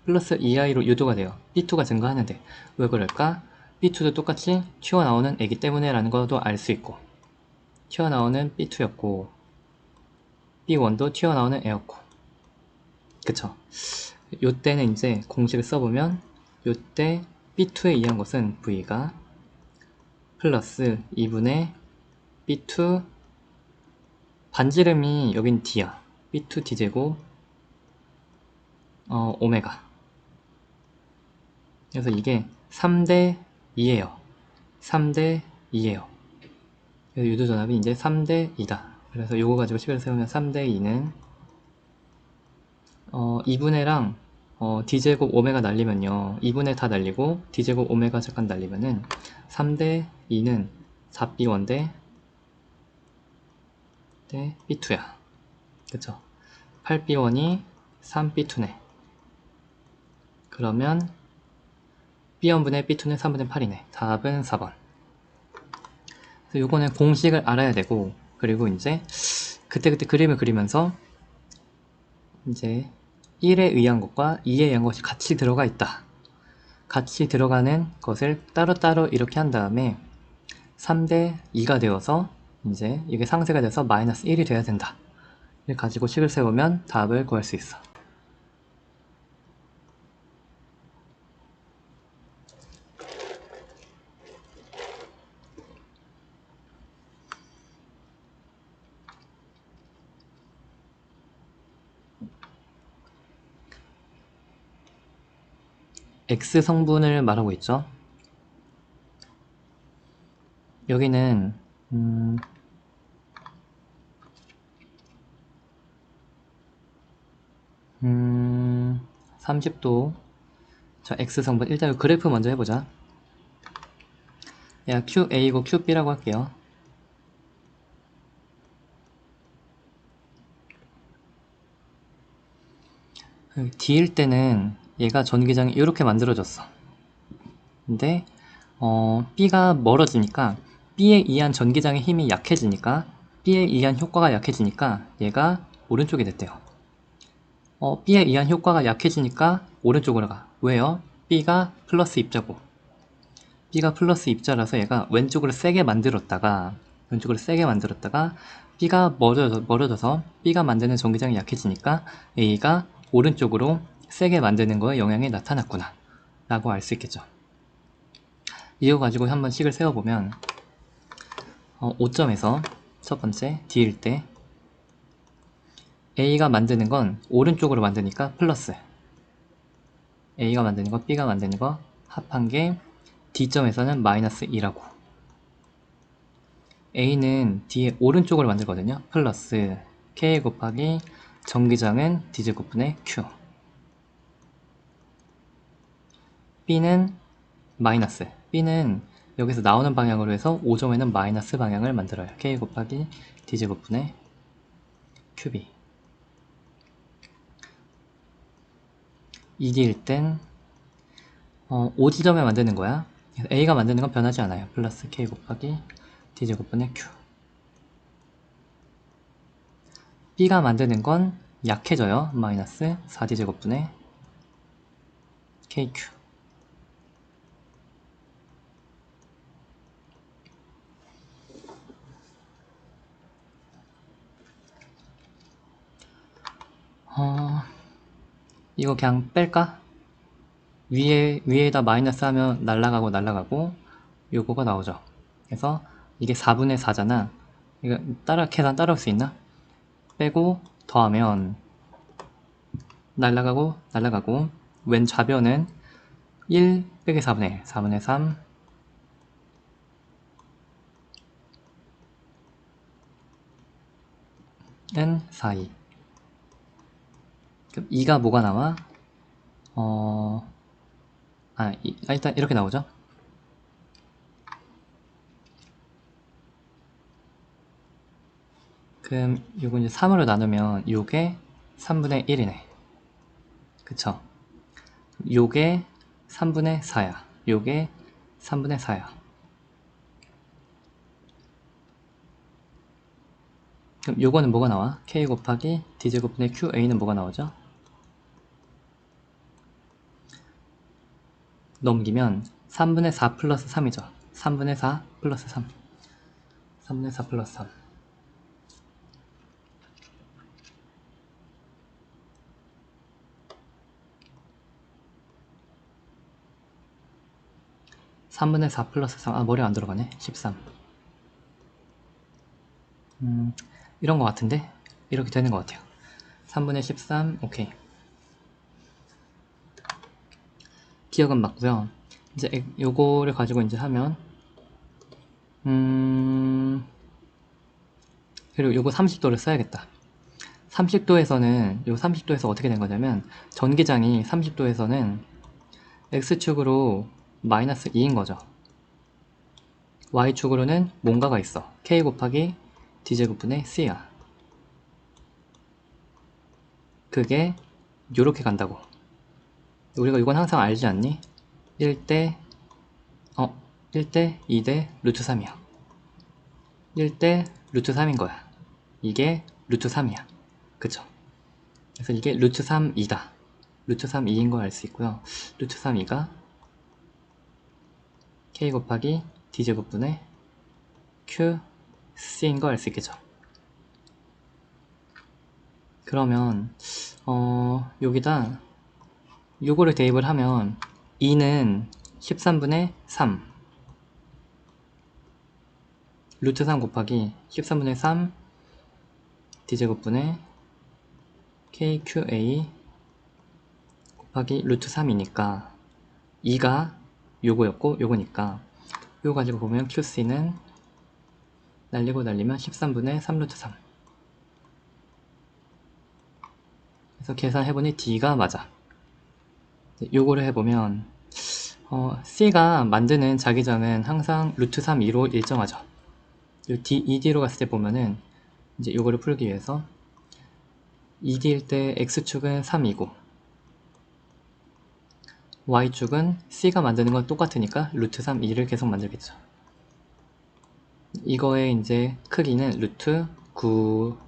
플러스 2i로 유도가 돼요. B2가 증가하는데 왜 그럴까? B2도 똑같이 튀어나오는 애기 때문에 라는 것도 알 수 있고, 튀어나오는 B2였고 B1도 튀어나오는 애였고, 그쵸? 요때는 이제 공식을 써보면 요때 B2에 의한 것은 V가 플러스 2분의 B2 반지름이 여긴 D야. B2 D제곱 오메가. 그래서 이게 3대 2예요. 3대 2예요. 그래서 유도전압이 이제 3대 2다. 그래서 요거 가지고 식을 세우면 3대 2는 2분의랑 D제곱 오메가 날리면요, 2분의 다 날리고 D제곱 오메가 잠깐 날리면은 3대 2는 4B1 대 B2야. 그쵸? 8B1이 3B2네. 그러면 B1분의 B2는 3분의 8이네. 답은 4번. 그래서 요거는 공식을 알아야 되고, 그리고 이제 그때그때 그림을 그리면서 이제 1에 의한 것과 2에 의한 것이 같이 들어가 있다. 같이 들어가는 것을 따로따로 이렇게 한 다음에 3대 2가 되어서 이제 이게 상쇄가 돼서 마이너스 1이 돼야 된다. 이를 가지고 식을 세우면 답을 구할 수 있어. X 성분을 말하고 있죠. 여기는 30도. 자, X 성분 일단 그래프 먼저 해보자. 야, QA이고 QB라고 할게요. D일 때는 얘가 전기장이 이렇게 만들어졌어. 근데 B가 멀어지니까 B에 의한 전기장의 힘이 약해지니까, B에 의한 효과가 약해지니까 얘가 오른쪽이 됐대요. B에 의한 효과가 약해지니까 오른쪽으로 가. 왜요? B가 플러스 입자고, B가 플러스 입자라서 얘가 왼쪽으로 세게 만들었다가 B가 멀어져서 B가 만드는 전기장이 약해지니까 A가 오른쪽으로 세게 만드는 거에 영향이 나타났구나 라고 알 수 있겠죠. 이거 가지고 한번 식을 세워보면 5점에서 첫 번째 D일 때 A가 만드는 건 오른쪽으로 만드니까 플러스, A가 만드는 거 B가 만드는 거 합한 게 D점에서는 마이너스 2라고. A는 뒤에 오른쪽으로 만들거든요. 플러스 K 곱하기 전기장은 D제곱분의 Q. B는 마이너스, B는 여기서 나오는 방향으로 해서 5점에는 마이너스 방향을 만들어요. K 곱하기 D제곱분의 QB. 2D일 땐 5지점에 만드는 거야. 그래서 A가 만드는 건 변하지 않아요. 플러스 K 곱하기 D제곱분의 Q. B가 만드는 건 약해져요. 마이너스 4D제곱분의 KQ. 이거 그냥 뺄까? 위에다 마이너스 하면 날라가고 요거가 나오죠. 그래서 이게 4분의 4잖아. 이거 계산 따라올 수 있나? 빼고 더하면 날라가고 왼 좌변은 1 빼기 4분의 1, 4분의 3 은 4, 2. 그럼 2가 뭐가 나와? 일단 이렇게 나오죠? 그럼 요거 이제 3으로 나누면 요게 3분의 1이네. 그쵸? 요게 3분의 4야. 요게 3분의 4야. 그럼 요거는 뭐가 나와? K 곱하기 D제곱분의 QA는 뭐가 나오죠? 넘기면 3분의 4 플러스 3이죠. 3분의 4 플러스 3. 3분의 4 플러스 3. 3분의 4 플러스 3. 머리 안 들어가네. 13. 이런 거 같은데? 이렇게 되는 것 같아요. 3분의 13. 오케이. 기억은 맞고요. 이제 요거를 가지고 이제 하면 그리고 요거 30도를 써야겠다. 30도에서는 요 30도에서 어떻게 된 거냐면 전기장이 30도에서는 X축으로 마이너스 2인 거죠. Y축으로는 뭔가가 있어. K 곱하기 D제곱분의 C야. 그게 요렇게 간다고. 우리가 이건 항상 알지 않니? 1대 1대 2대 루트 3이야. 1대 루트 3인 거야. 이게 루트 3이야. 그쵸? 그래서 이게 루트 3 2다. 루트 3 2인 걸 알 수 있고요. 루트 3 2가 K 곱하기 D제곱분의 Q C인 걸 알 수 있겠죠. 그러면 여기다 요거를 대입을 하면 2는 13분의 3 루트 3 곱하기 13분의 3 D제곱분의 KQA 곱하기 루트 3이니까 2가 요거였고 요거니까 요거 가지고 보면 QC는 날리면 13분의 3 루트 3. 그래서 계산해보니 D가 맞아. 요거를 해보면 C가 만드는 자기장은 항상 루트 3, 2로 일정하죠. 요 D, 2D로 갔을 때 보면은 이제 요거를 풀기 위해서 2D일 때 X축은 3이고 Y축은 C가 만드는 건 똑같으니까 루트 3, 2를 계속 만들겠죠. 이거의 이제 크기는 루트 9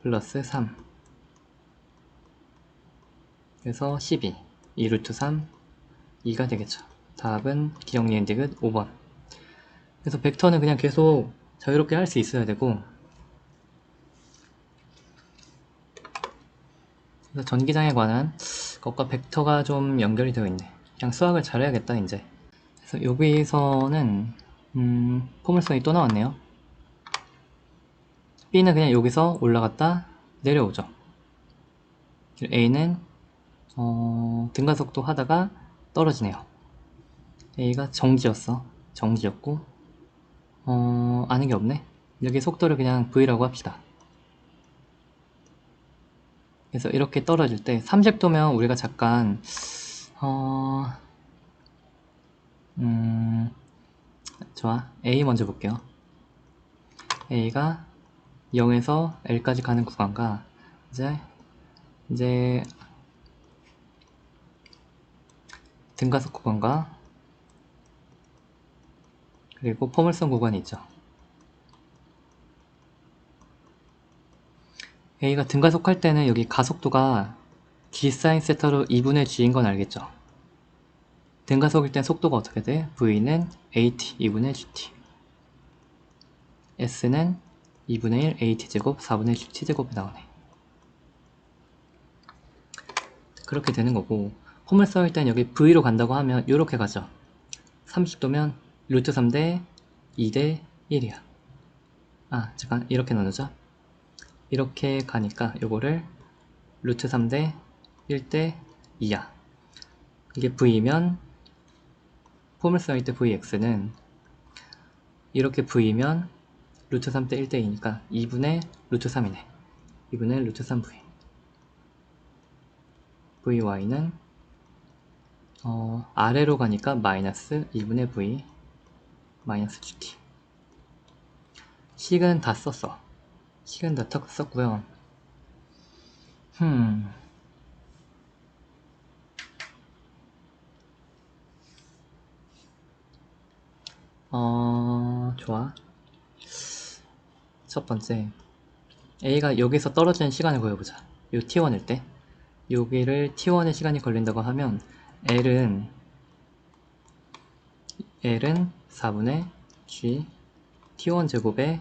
플러스 3 그래서 12 2 루트 3 2가 되겠죠. 답은 기억니은 디귿 5번. 그래서 벡터는 그냥 계속 자유롭게 할 수 있어야 되고, 그래서 전기장에 관한 것과 벡터가 좀 연결이 되어 있네. 그냥 수학을 잘해야겠다 이제. 그래서 여기서는 포물선이 또 나왔네요. B는 그냥 여기서 올라갔다 내려오죠. A는 등가속도 하다가 떨어지네요. A가 정지였어. 정지였고 아는 게 없네. 여기 속도를 그냥 V라고 합시다. 그래서 이렇게 떨어질 때 30도면 우리가 잠깐 좋아. A 먼저 볼게요. A가 0에서 L까지 가는 구간과 이제 등가속 구간과 그리고 포물선 구간이 있죠. A가 등가속할 때는 여기 가속도가 G 사인 세타로 2분의 G인 건 알겠죠? 등가속일 땐 속도가 어떻게 돼? V는 AT 2분의 GT, S는 2분의 1 AT제곱 4분의 GT제곱이 나오네. 그렇게 되는 거고, 포물선일 땐 여기 V로 간다고 하면 이렇게 가죠. 30도면 루트 3대 2대 1이야. 잠깐 이렇게 나누죠. 이렇게 가니까 요거를 루트 3대 1대 2야. 이게 V면 포물선일 때 Vx는 이렇게 V면 루트 3대 1대 2니까 2분의 루트 3이네. 2분의 루트 3V. Vy는 아래로 가니까 마이너스 2분의 V 마이너스 GT. 식은 다 썼어. 식은 다 썼고요. 좋아. 첫 번째, A가 여기서 떨어지는 시간을 구해보자. 요 T1일 때 여기를 T1의 시간이 걸린다고 하면 L은 4분의 G T1 제곱의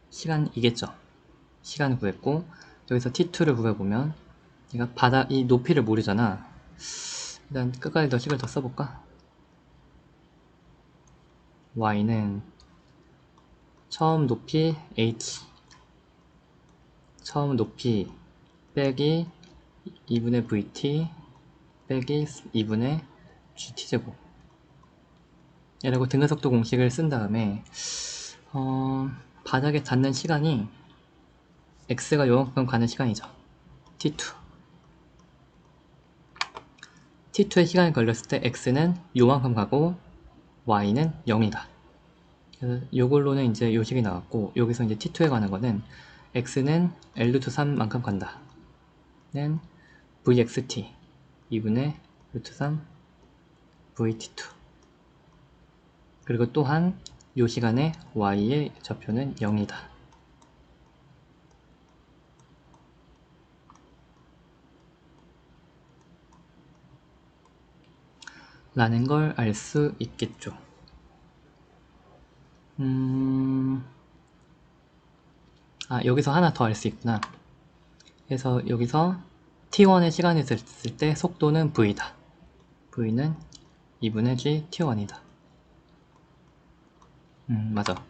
시간이겠죠. 시간을 구했고, 여기서 T2를 구해보면 얘가 바닥 이 높이를 모르잖아. 일단 끝까지 더 식을 더 써볼까? Y는 처음 높이 H, 처음 높이 빼기 2분의 VT 빼기 2분의 GT제곱 이라고 등가속도 공식을 쓴 다음에 바닥에 닿는 시간이 X가 요만큼 가는 시간이죠. T2 T2의 시간이 걸렸을 때 X는 요만큼 가고 Y는 0이다. 그래서 요걸로는 이제 요식이 나왔고, 여기서 이제 T2에 가는 거는 X는 L 루트 3만큼 간다 는 VXT 2분의 루트 3 VT2. 그리고 또한 요 시간에 Y의 좌표는 0이다 라는 걸 알 수 있겠죠. 여기서 하나 더 알 수 있구나. 그래서 여기서 T1의 시간이 됐을 때 속도는 V다. V는 2분의 G T1이다. 맞아.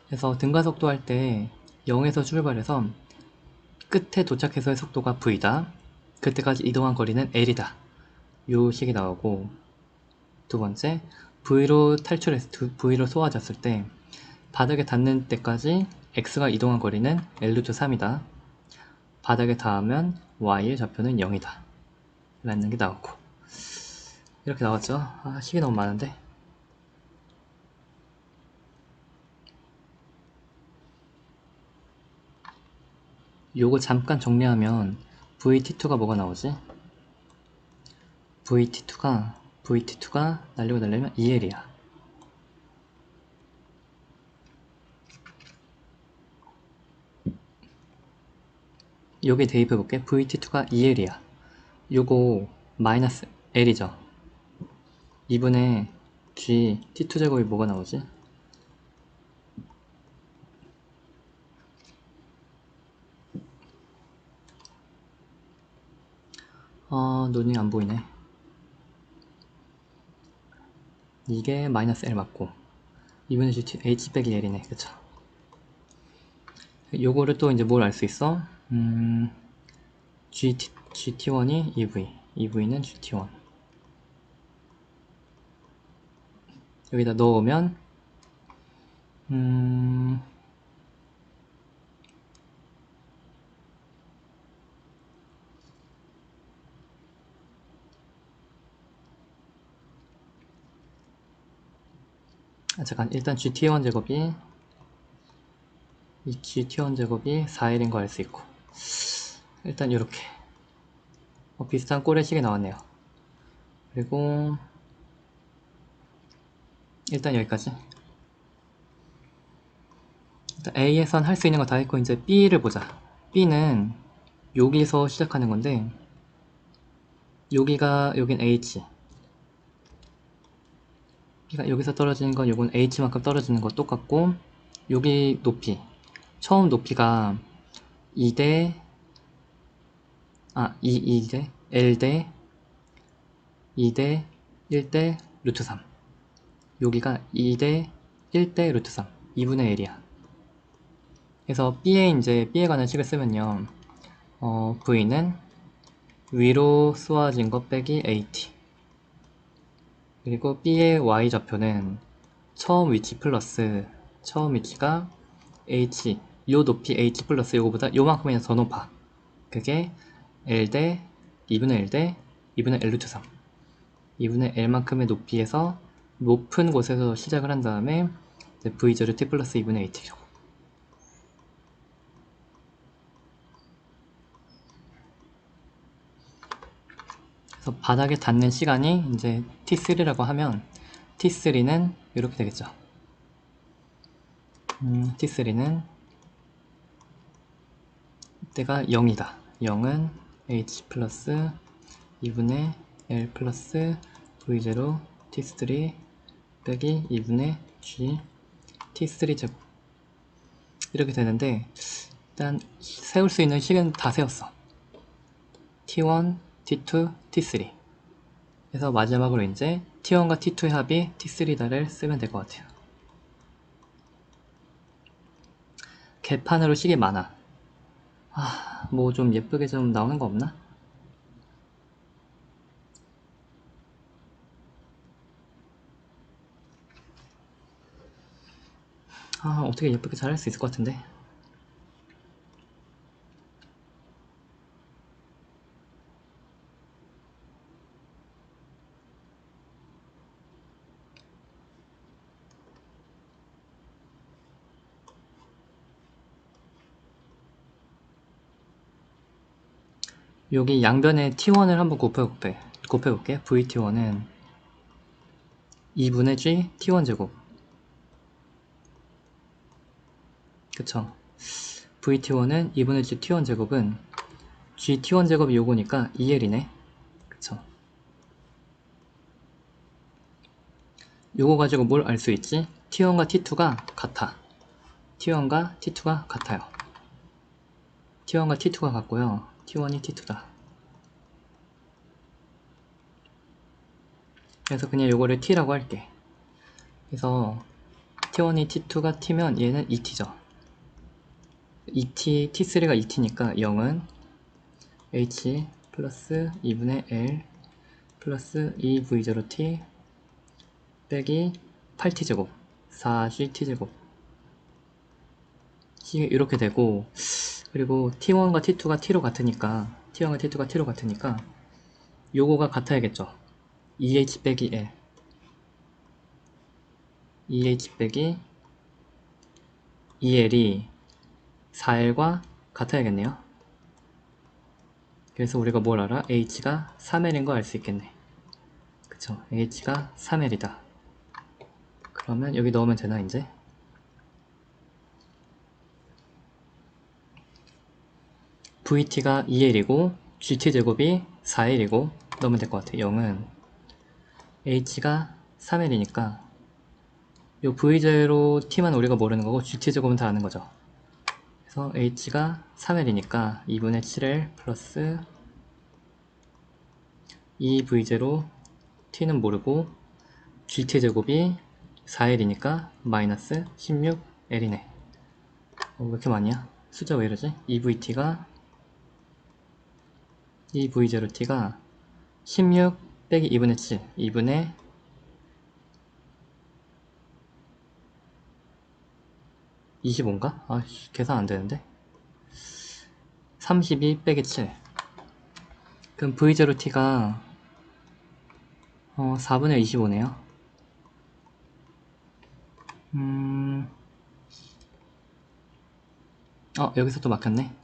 그래서 등가속도 할 때 0에서 출발해서 끝에 도착해서의 속도가 V다. 그때까지 이동한 거리는 L이다. 요 식이 나오고, 두 번째, V로 V로 쏘아졌을 때 바닥에 닿는 때까지 X가 이동한 거리는 L 루트 3이다. 바닥에 닿으면 Y의 좌표는 0이다. 라는 게 나오고, 이렇게 나왔죠. 식이 너무 많은데. 요거 잠깐 정리하면 VT2가 뭐가 나오지? VT2가 날리고 날리면 EL이야. 여기 대입해볼게. VT2가 EL이야. 요거 마이너스 L이죠. 2분의 G T2제곱이 뭐가 나오지? 눈이 안 보이네. 이게 마이너스 L 맞고 2분의 G H 빼기 L이네. 그쵸? 요거를 또 이제 뭘 알 수 있어? GT1이 EV, EV는 GT1. 여기다 넣으면 잠깐, 일단 GT1 제곱이 이 GT1 제곱이 4L인 거 알 수 있고, 일단 이렇게 비슷한 꼴의 식이 나왔네요. 그리고 일단 여기까지. 일단 A에선 할 수 있는 거 다 했고, 이제 B를 보자. B는 여기서 시작하는 건데, 여긴 H, B가 여기서 떨어지는 건 요건 H만큼 떨어지는 거 똑같고, 여기 높이, 처음 높이가 2대 2대 L대 2대 1대 루트 3, 여기가 2대 1대 루트 3, 2분의 1이야. 그래서 B에 관한 식을 쓰면요, V는 위로 쏘아진 것 빼기 AT, 그리고 B의 Y좌표는 처음 위치 플러스 처음 위치가 H, 요 높이 H 플러스 요거보다 요만큼이나 더 높아. 그게 L 대 2분의 1 대 2분의 L 루트 3, 2분의 L만큼의 높이에서 높은 곳에서 시작을 한 다음에 V0 T 플러스 2분의 AT라고. 그래서 바닥에 닿는 시간이 이제 T3라고 하면 T3는 이렇게 되겠죠. T3는 이때가 0이다. 0은 H 플러스 2분의 L 플러스 V0 T3 빼기 2분의 G T3 제곱, 이렇게 되는데, 일단 세울 수 있는 식은 다 세웠어. T1, T2, T3. 그래서 마지막으로 이제 T1과 T2의 합이 T3다를 쓰면 될 것 같아요. 개판으로 식이 많아. 뭐 좀 예쁘게 좀 나오는 거 없나? 어떻게 예쁘게 잘 할 수 있을 것 같은데. 여기 양변에 T1을 한번 곱해볼게. VT1은 2분의 G T1 제곱, 그쵸? VT1은 2분의 G T1 제곱은 G T1 제곱이 요거니까 2L이네, 그쵸? 요거 가지고 뭘 알 수 있지? T1과 T2가 같아. T1과 T2가 같아요. T1과 T2가 같고요. T1이 T2다. 그래서 그냥 요거를 T라고 할게. 그래서 T1이 T2가 T면 얘는 2T죠. 2T, T3가 2T니까 0은 H 플러스 2분의 L 플러스 2V0T 빼기 8T제곱 4GT제곱, 이렇게 되고, 그리고 T1과 T2가 T로 같으니까 요거가 같아야겠죠. 2H 빼기 L, 2H 빼기 2L이 4L과 같아야겠네요. 그래서 우리가 뭘 알아? H가 3L인 거 알 수 있겠네. 그쵸? H가 3L이다. 그러면 여기 넣으면 되나 이제? VT가 2L이고 GT제곱이 4L이고 넣으면 될 것 같아. 0은 H가 3L이니까 요 V0T만 우리가 모르는 거고 GT제곱은 다 아는 거죠. 그래서 H가 3L이니까 2분의 7L 플러스 2V0T는 모르고 GT제곱이 4L이니까 마이너스 16L이네. 왜 이렇게 많이야? 숫자 왜 이러지? 2VT가 이 V0t가 16 빼기 2분의 7, 2분의 25인가? 아, 계산 안 되는데. 32 빼기 7. 그럼 V0t가 4분의 25네요. 여기서 또 막혔네.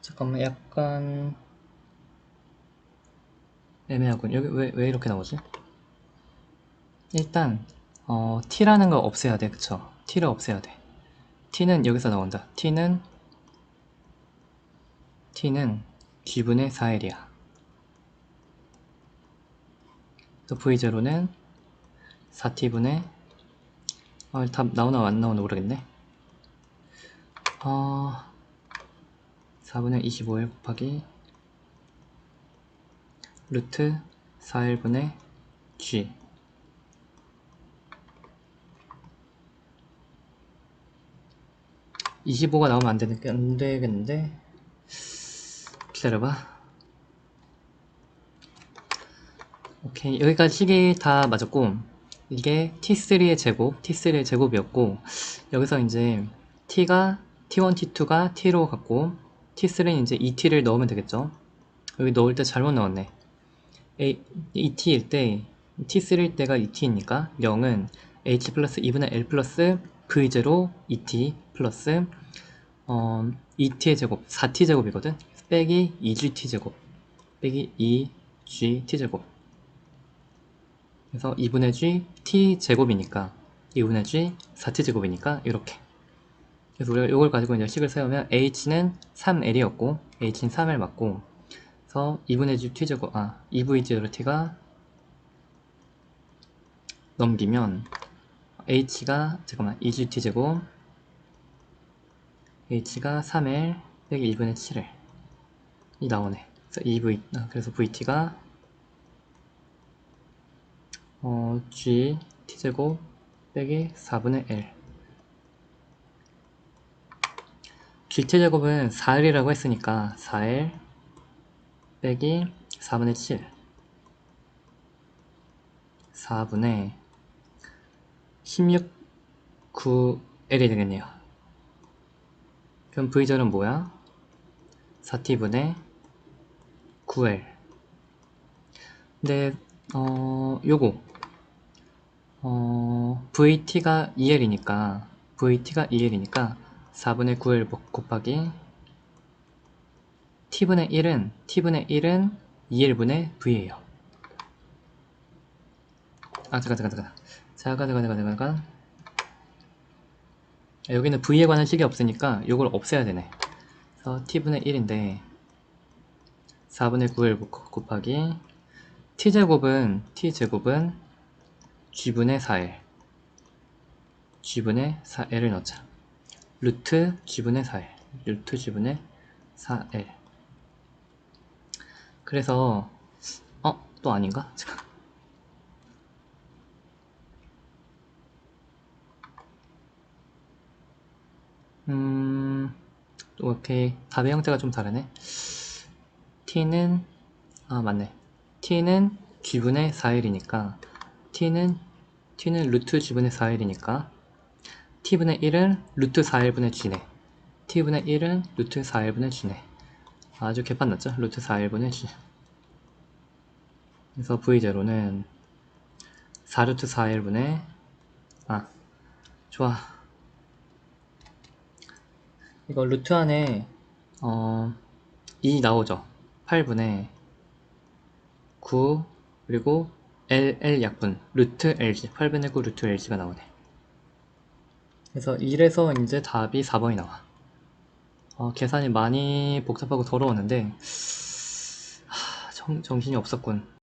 잠깐만, 약간 애매하군. 여기 왜 이렇게 나오지? 일단 t라는 걸 없애야 돼. 그쵸? t를 없애야 돼. t는 여기서 나온다. t는 g분의 4l이야. 또 v0는 4t분의 답 나오나 안 나오나 모르겠네. 4분의 25일 곱하기 루트 4일분의 g. (25가) 나오면 안 되겠는데 기다려봐. 오케이, 여기까지 식이 다 맞았고, 이게 t3의 제곱이었고, 여기서 이제 t가 t1, t2가 t로 갔고, t3는 이제 2t를 넣으면 되겠죠. 여기 넣을 때 잘못 넣었네. 2t일 때, t3일 때가 2t이니까 0은 h 플러스 2분의 l 플러스 v0 2t 플러스 2t의 제곱, 4t 제곱이거든. 빼기 2gt 제곱 빼기 2gt 제곱. 그래서 2분의 g t 제곱이니까 2분의 g 4t 제곱이니까 이렇게. 그래서 우리가 이걸 가지고 이제 식을 세우면 h는 3l이었고 h는 3l 맞고, 그래서 2분의 g t 제곱 2v0t가 넘기면 h가 2gt 제곱 h가 3l 빼기 2분의 7l 이 나오네. 그래서 vt가 g t제곱 빼기 4분의 l. gt제곱은 4l이라고 했으니까 4l 빼기 4분의 7 4분의 16 9l이 되겠네요. 그럼 v0는 뭐야? 4t분의 9l. 근데 요거 vt가 2l이니까 4분의 9l 곱하기 t분의 1은 2l분의 v예요. 잠깐. 여기는 v에 관한 식이 없으니까 요걸 없애야 되네. 그래서 t분의 1인데 4분의 9l 곱하기 t제곱은 g분의 4l을 넣자. 루트 g분의 4l. 그래서 또 아닌가? 오케이, 답의 형태가 좀 다르네. t는 맞네. t는 g분의 4l이니까 t는 루트 g분의 4l이니까 t분의 1은 루트 4l분의 g네. t분의 1은 루트 4l분의 g네. 아주 개판났죠? 루트 4l분의 g. 그래서 v0는 4루트 4l분의 좋아. 이거 루트 안에 2 나오죠. 8분의 9 그리고 l 약분 루트 lg 8분의 9 루트 lg가 나오네. 그래서 이래서 이제 답이 4번이 나와. 계산이 많이 복잡하고 더러웠는데 정신이 없었군.